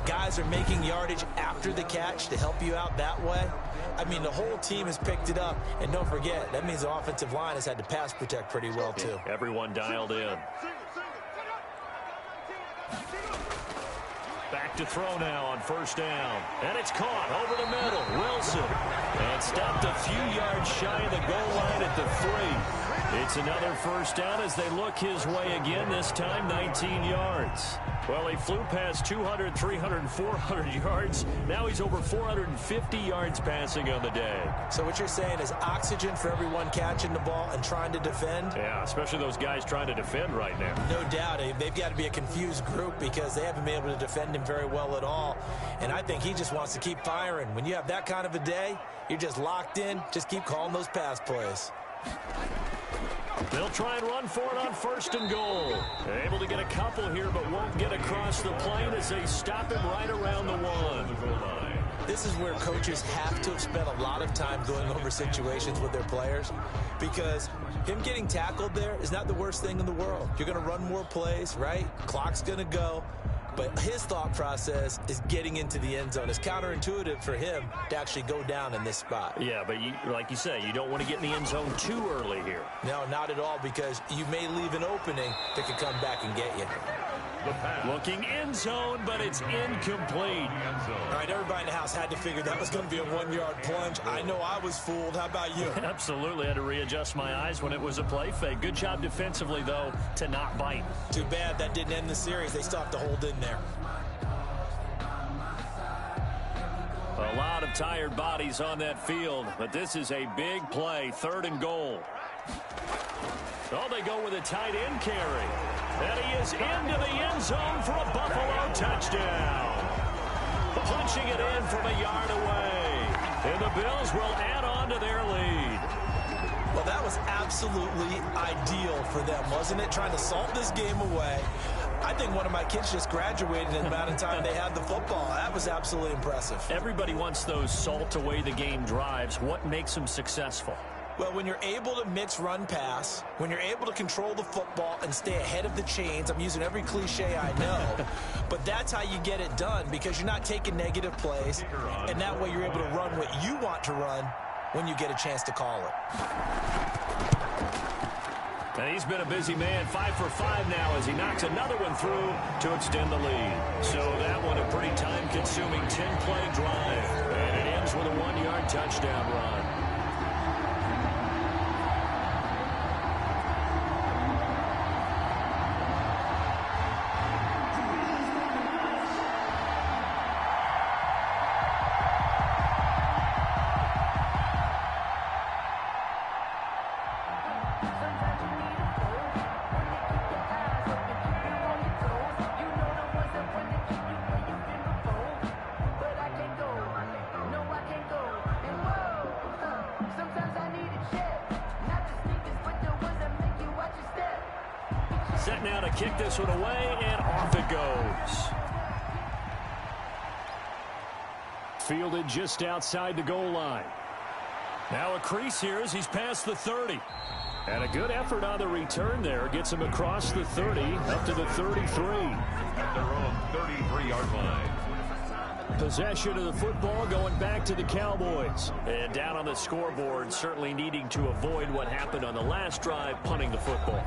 Guys are making yardage after the catch to help you out that way. I mean, the whole team has picked it up. And don't forget, that means the offensive line has had to pass protect pretty well, too. Everyone dialed in. Back to throw now on first down. And it's caught over the middle. Wilson. And stopped a few yards shy of the goal line at the 3. It's another first down as they look his way again, this time 19 yards. Well, he flew past 200, 300, 400 yards. Now he's over 450 yards passing on the day. So what you're saying is oxygen for everyone catching the ball and trying to defend? Yeah, especially those guys trying to defend right now. No doubt. They've got to be a confused group because they haven't been able to defend him very well at all. And I think he just wants to keep firing. When you have that kind of a day, you're just locked in. Just keep calling those pass plays. They'll try and run for it on first and goal. They're able to get a couple here, but won't get across the plane as they stop him right around the 1. This is where coaches have to have spent a lot of time going over situations with their players, because him getting tackled there is not the worst thing in the world. You're going to run more plays, right? Clock's going to go. But his thought process is getting into the end zone. It's counterintuitive for him to actually go down in this spot. Yeah, but like you say, you don't want to get in the end zone too early here. No, not at all, because you may leave an opening that could come back and get you. Looking end zone, but it's incomplete. All right, everybody in the house had to figure that was going to be a 1-yard plunge. I know I was fooled. How about you? Absolutely. Had to readjust my eyes when it was a play fake. Good job defensively, though, to not bite. Too bad that didn't end the series. They still have to hold in there. A lot of tired bodies on that field, but this is a big play, 3rd and goal. Oh, they go with a tight end carry. And he is into the end zone for a Buffalo touchdown. Punching it in from a yard away. And the Bills will add on to their lead. Well, that was absolutely ideal for them, wasn't it? Trying to salt this game away. I think one of my kids just graduated in the amount of time they had the football. That was absolutely impressive. Everybody wants those salt away the game drives. What makes them successful? Well, when you're able to mix run-pass, when you're able to control the football and stay ahead of the chains, I'm using every cliche I know, but that's how you get it done, because you're not taking negative plays, and that way you're able to run what you want to run when you get a chance to call it. And he's been a busy man, 5 for 5 now as he knocks another one through to extend the lead. So that one a pretty time-consuming 10-play drive, and it ends with a 1-yard touchdown run. Set now to kick this one away, and off it goes. Fielded just outside the goal line. Now a crease here as he's past the 30. And a good effort on the return there. Gets him across the 30, up to the 33. At their own 33-yard line. Possession of the football going back to the Cowboys. And down on the scoreboard, certainly needing to avoid what happened on the last drive, punting the football.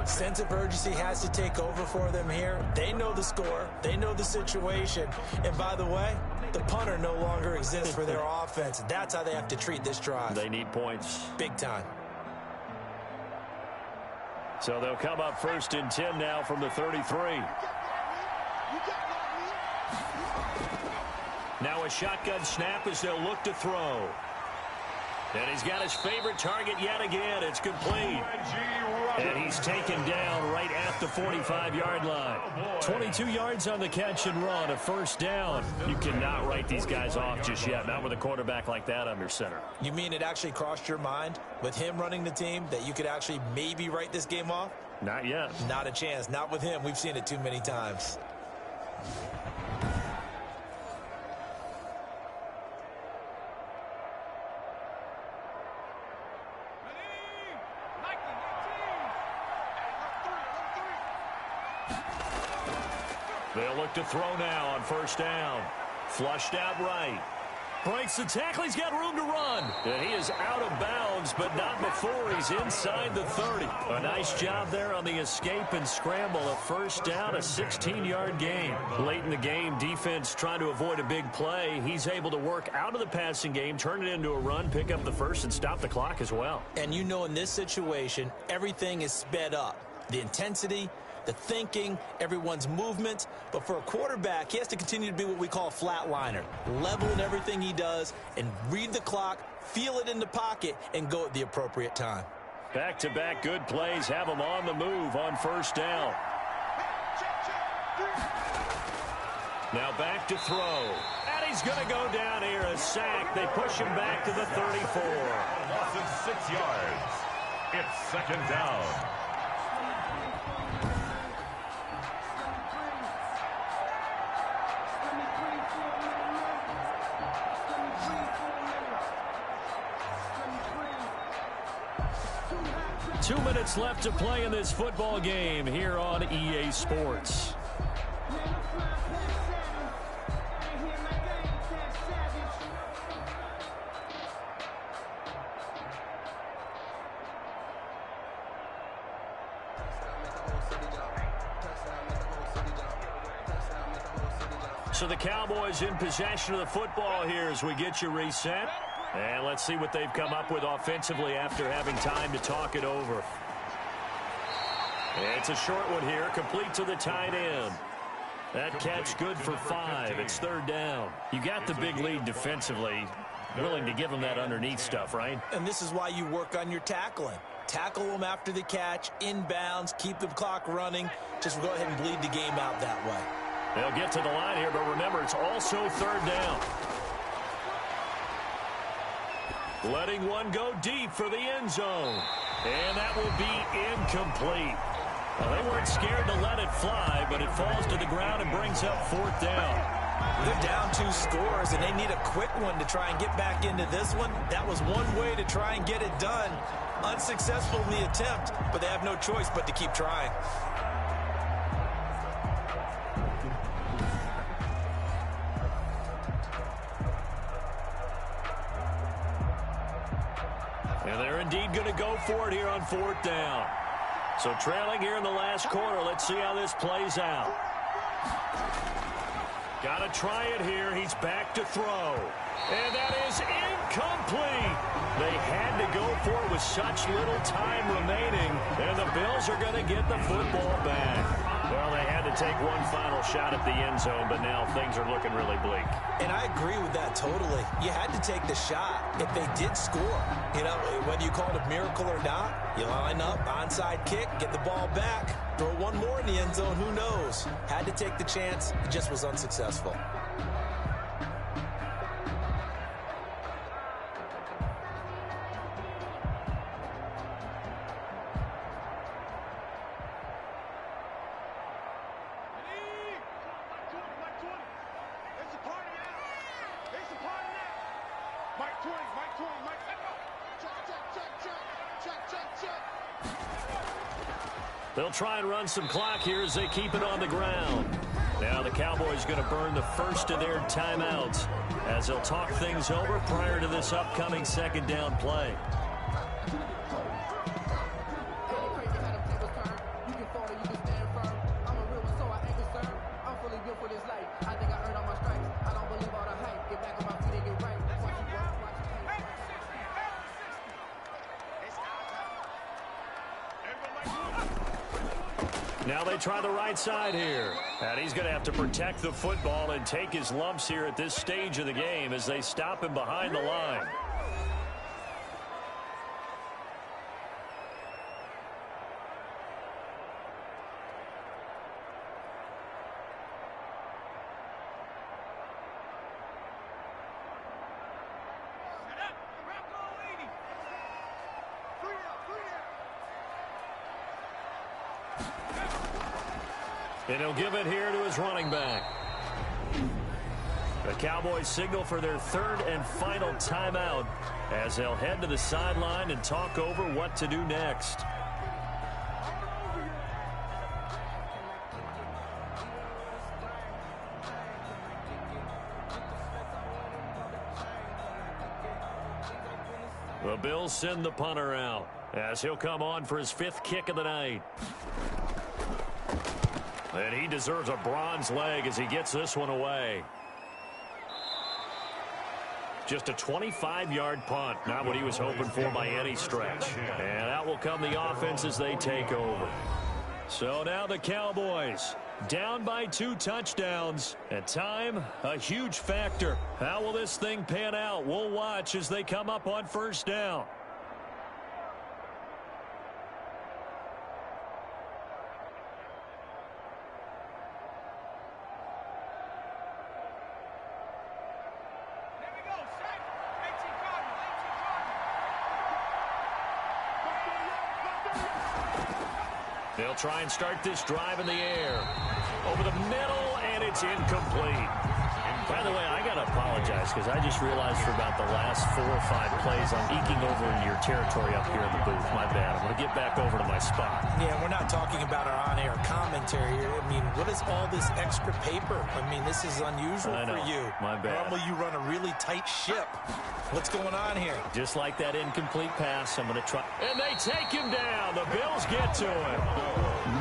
Sense of urgency has to take over for them here. They know the score. They know the situation. And by the way, the punter no longer exists for their offense. That's how they have to treat this drive. They need points. Big time. So they'll come up 1st and 10 now from the 33. Now a shotgun snap as they'll look to throw. And he's got his favorite target yet again. It's complete. And he's taken down right at the 45-yard line. 22 yards on the catch and run, a 1st down. You cannot write these guys off just yet, not with a quarterback like that under center. You mean it actually crossed your mind with him running the team that you could actually maybe write this game off? Not yet. Not a chance. Not with him. We've seen it too many times. They'll look to throw now on 1st down. Flushed out right. Breaks the tackle. He's got room to run. And he is out of bounds, but not before he's inside the 30. A nice job there on the escape and scramble. A first down, a 16-yard gain. Late in the game, defense trying to avoid a big play. He's able to work out of the passing game, turn it into a run, pick up the first, and stop the clock as well. And you know in this situation, everything is sped up. The intensity, the thinking, everyone's movement. But for a quarterback, he has to continue to be what we call a flatliner. Level in everything he does and read the clock, feel it in the pocket, and go at the appropriate time. Back-to-back good plays have him on the move on first down. Now back to throw. And he's going to go down here. A sack. They push him back to the 34. Loss of 6 yards. It's second down. Two minutes left to play in this football game here on EA Sports. So the Cowboys in possession of the football here as we get you reset. And let's see what they've come up with offensively after having time to talk it over. It's a short one here, complete to the tight end. That catch good for 5. It's third down. You got the big lead defensively. Willing to give them that underneath stuff, right? And this is why you work on your tackling. Tackle them after the catch, inbounds, keep the clock running. Just go ahead and bleed the game out that way. They'll get to the line here, but remember, it's also third down. Letting one go deep for the end zone. And that will be incomplete. Well, they weren't scared to let it fly, but it falls to the ground and brings up fourth down. They're down 2 scores, and they need a quick one to try and get back into this one. That was one way to try and get it done. Unsuccessful in the attempt, but they have no choice but to keep trying. And they're indeed going to go for it here on fourth down. So trailing here in the last quarter. Let's see how this plays out. Got to try it here. He's back to throw. And that is incomplete. They had to go for it with such little time remaining. And the Bills are going to get the football back. Well, they had to take one final shot at the end zone, but now things are looking really bleak. And I agree with that totally. You had to take the shot if they did score. You know, whether you call it a miracle or not, you line up, onside kick, get the ball back, throw one more in the end zone, who knows? Had to take the chance, it just was unsuccessful. They'll try and run some clock here as they keep it on the ground. Now the Cowboys going to burn the first of their timeouts as they'll talk things over prior to this upcoming second down play. Now they try the right side here. And he's going to have to protect the football and take his lumps here at this stage of the game as they stop him behind the line. And he'll give it here to his running back. The Cowboys signal for their third and final timeout as they'll head to the sideline and talk over what to do next. The Bills send the punter out as he'll come on for his 5th kick of the night. And he deserves a bronze leg as he gets this one away. Just a 25-yard punt, not what he was hoping for by any stretch. And out will come the offense as they take over. So now the Cowboys down by 2 touchdowns. And time, a huge factor. How will this thing pan out? We'll watch as they come up on 1st down. They'll try and start this drive in the air. Over the middle, and it's incomplete. By the way, I got to apologize because I just realized for about the last 4 or 5 plays, I'm eking over into your territory up here in the booth. My bad. I'm going to get back over to my spot. Yeah, we're not talking about our on-air commentary here. I mean, what is all this extra paper? I mean, this is unusual for you. My bad. Normally you run a really tight ship. What's going on here? Just like that incomplete pass, I'm going to try. And they take him down. The Bills get to him.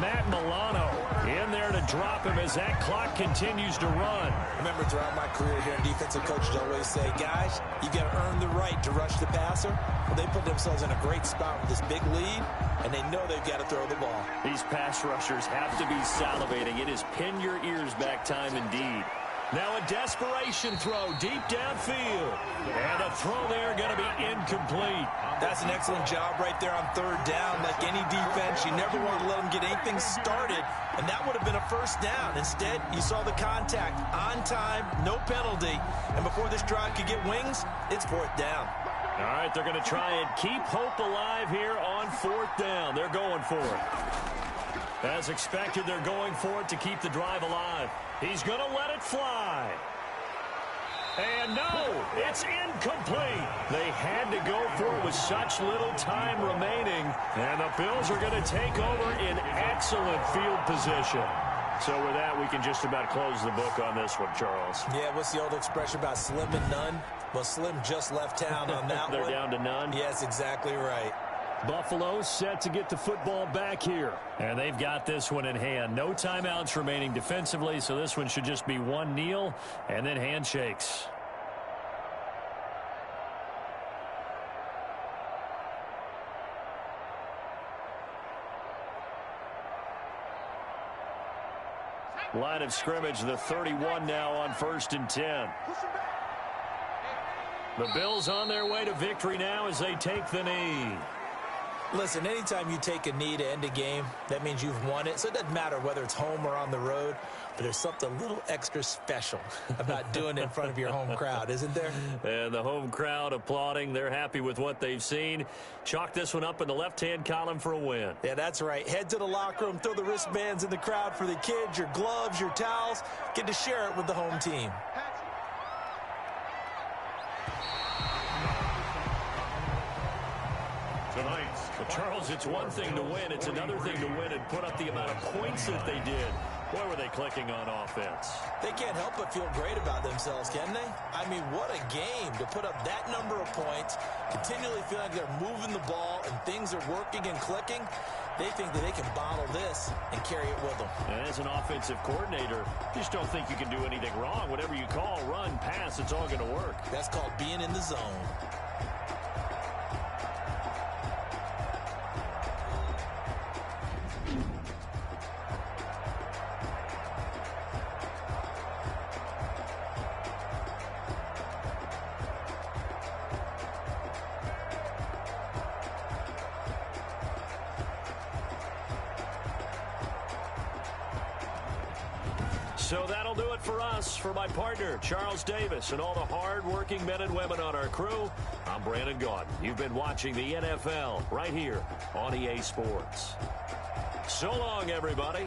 Matt Milano in there to drop him as that clock continues to run. Remember, throughout my career here, defensive coaches always say, guys, you got to earn the right to rush the passer. Well, they put themselves in a great spot with this big lead, and they know they've got to throw the ball. These pass rushers have to be salivating. It is pin your ears back time indeed. Now a desperation throw deep downfield. And a throw there going to be incomplete. That's an excellent job right there on 3rd down. Like any defense, you never want to let them get anything started. And that would have been a 1st down. Instead, you saw the contact on time, no penalty. And before this drive could get wings, it's 4th down. All right, they're going to try and keep hope alive here on 4th down. They're going for it. As expected, they're going for it to keep the drive alive. He's going to let it fly. And no, it's incomplete. They had to go for it with such little time remaining. And the Bills are going to take over in excellent field position. So with that, we can just about close the book on this one, Charles. Yeah, what's the old expression about slim and none? Well, Slim just left town on that They're one. down to none? Yes, exactly right. Buffalo set to get the football back here. And they've got this one in hand. No timeouts remaining defensively, so this one should just be one kneel and then handshakes. Line of scrimmage, the 31 now on 1st and 10. The Bills on their way to victory now as they take the knee. Listen, anytime you take a knee to end a game, that means you've won it. So it doesn't matter whether it's home or on the road, but there's something a little extra special about doing it in front of your home crowd, isn't there? And the home crowd applauding. They're happy with what they've seen. Chalk this one up in the left-hand column for a win. Yeah, that's right. Head to the locker room, throw the wristbands in the crowd for the kids, your gloves, your towels. Get to share it with the home team. Well, Charles, it's one thing to win. It's another thing to win and put up the amount of points that they did. Boy, were they clicking on offense. They can't help but feel great about themselves, can they? I mean, what a game to put up that number of points, continually feeling like they're moving the ball and things are working and clicking. They think that they can bottle this and carry it with them. And as an offensive coordinator, you just don't think you can do anything wrong. Whatever you call, run, pass, it's all going to work. That's called being in the zone. So that'll do it for us. For my partner, Charles Davis, and all the hard-working men and women on our crew, I'm Brandon Gaudin. You've been watching the NFL right here on EA Sports. So long, everybody.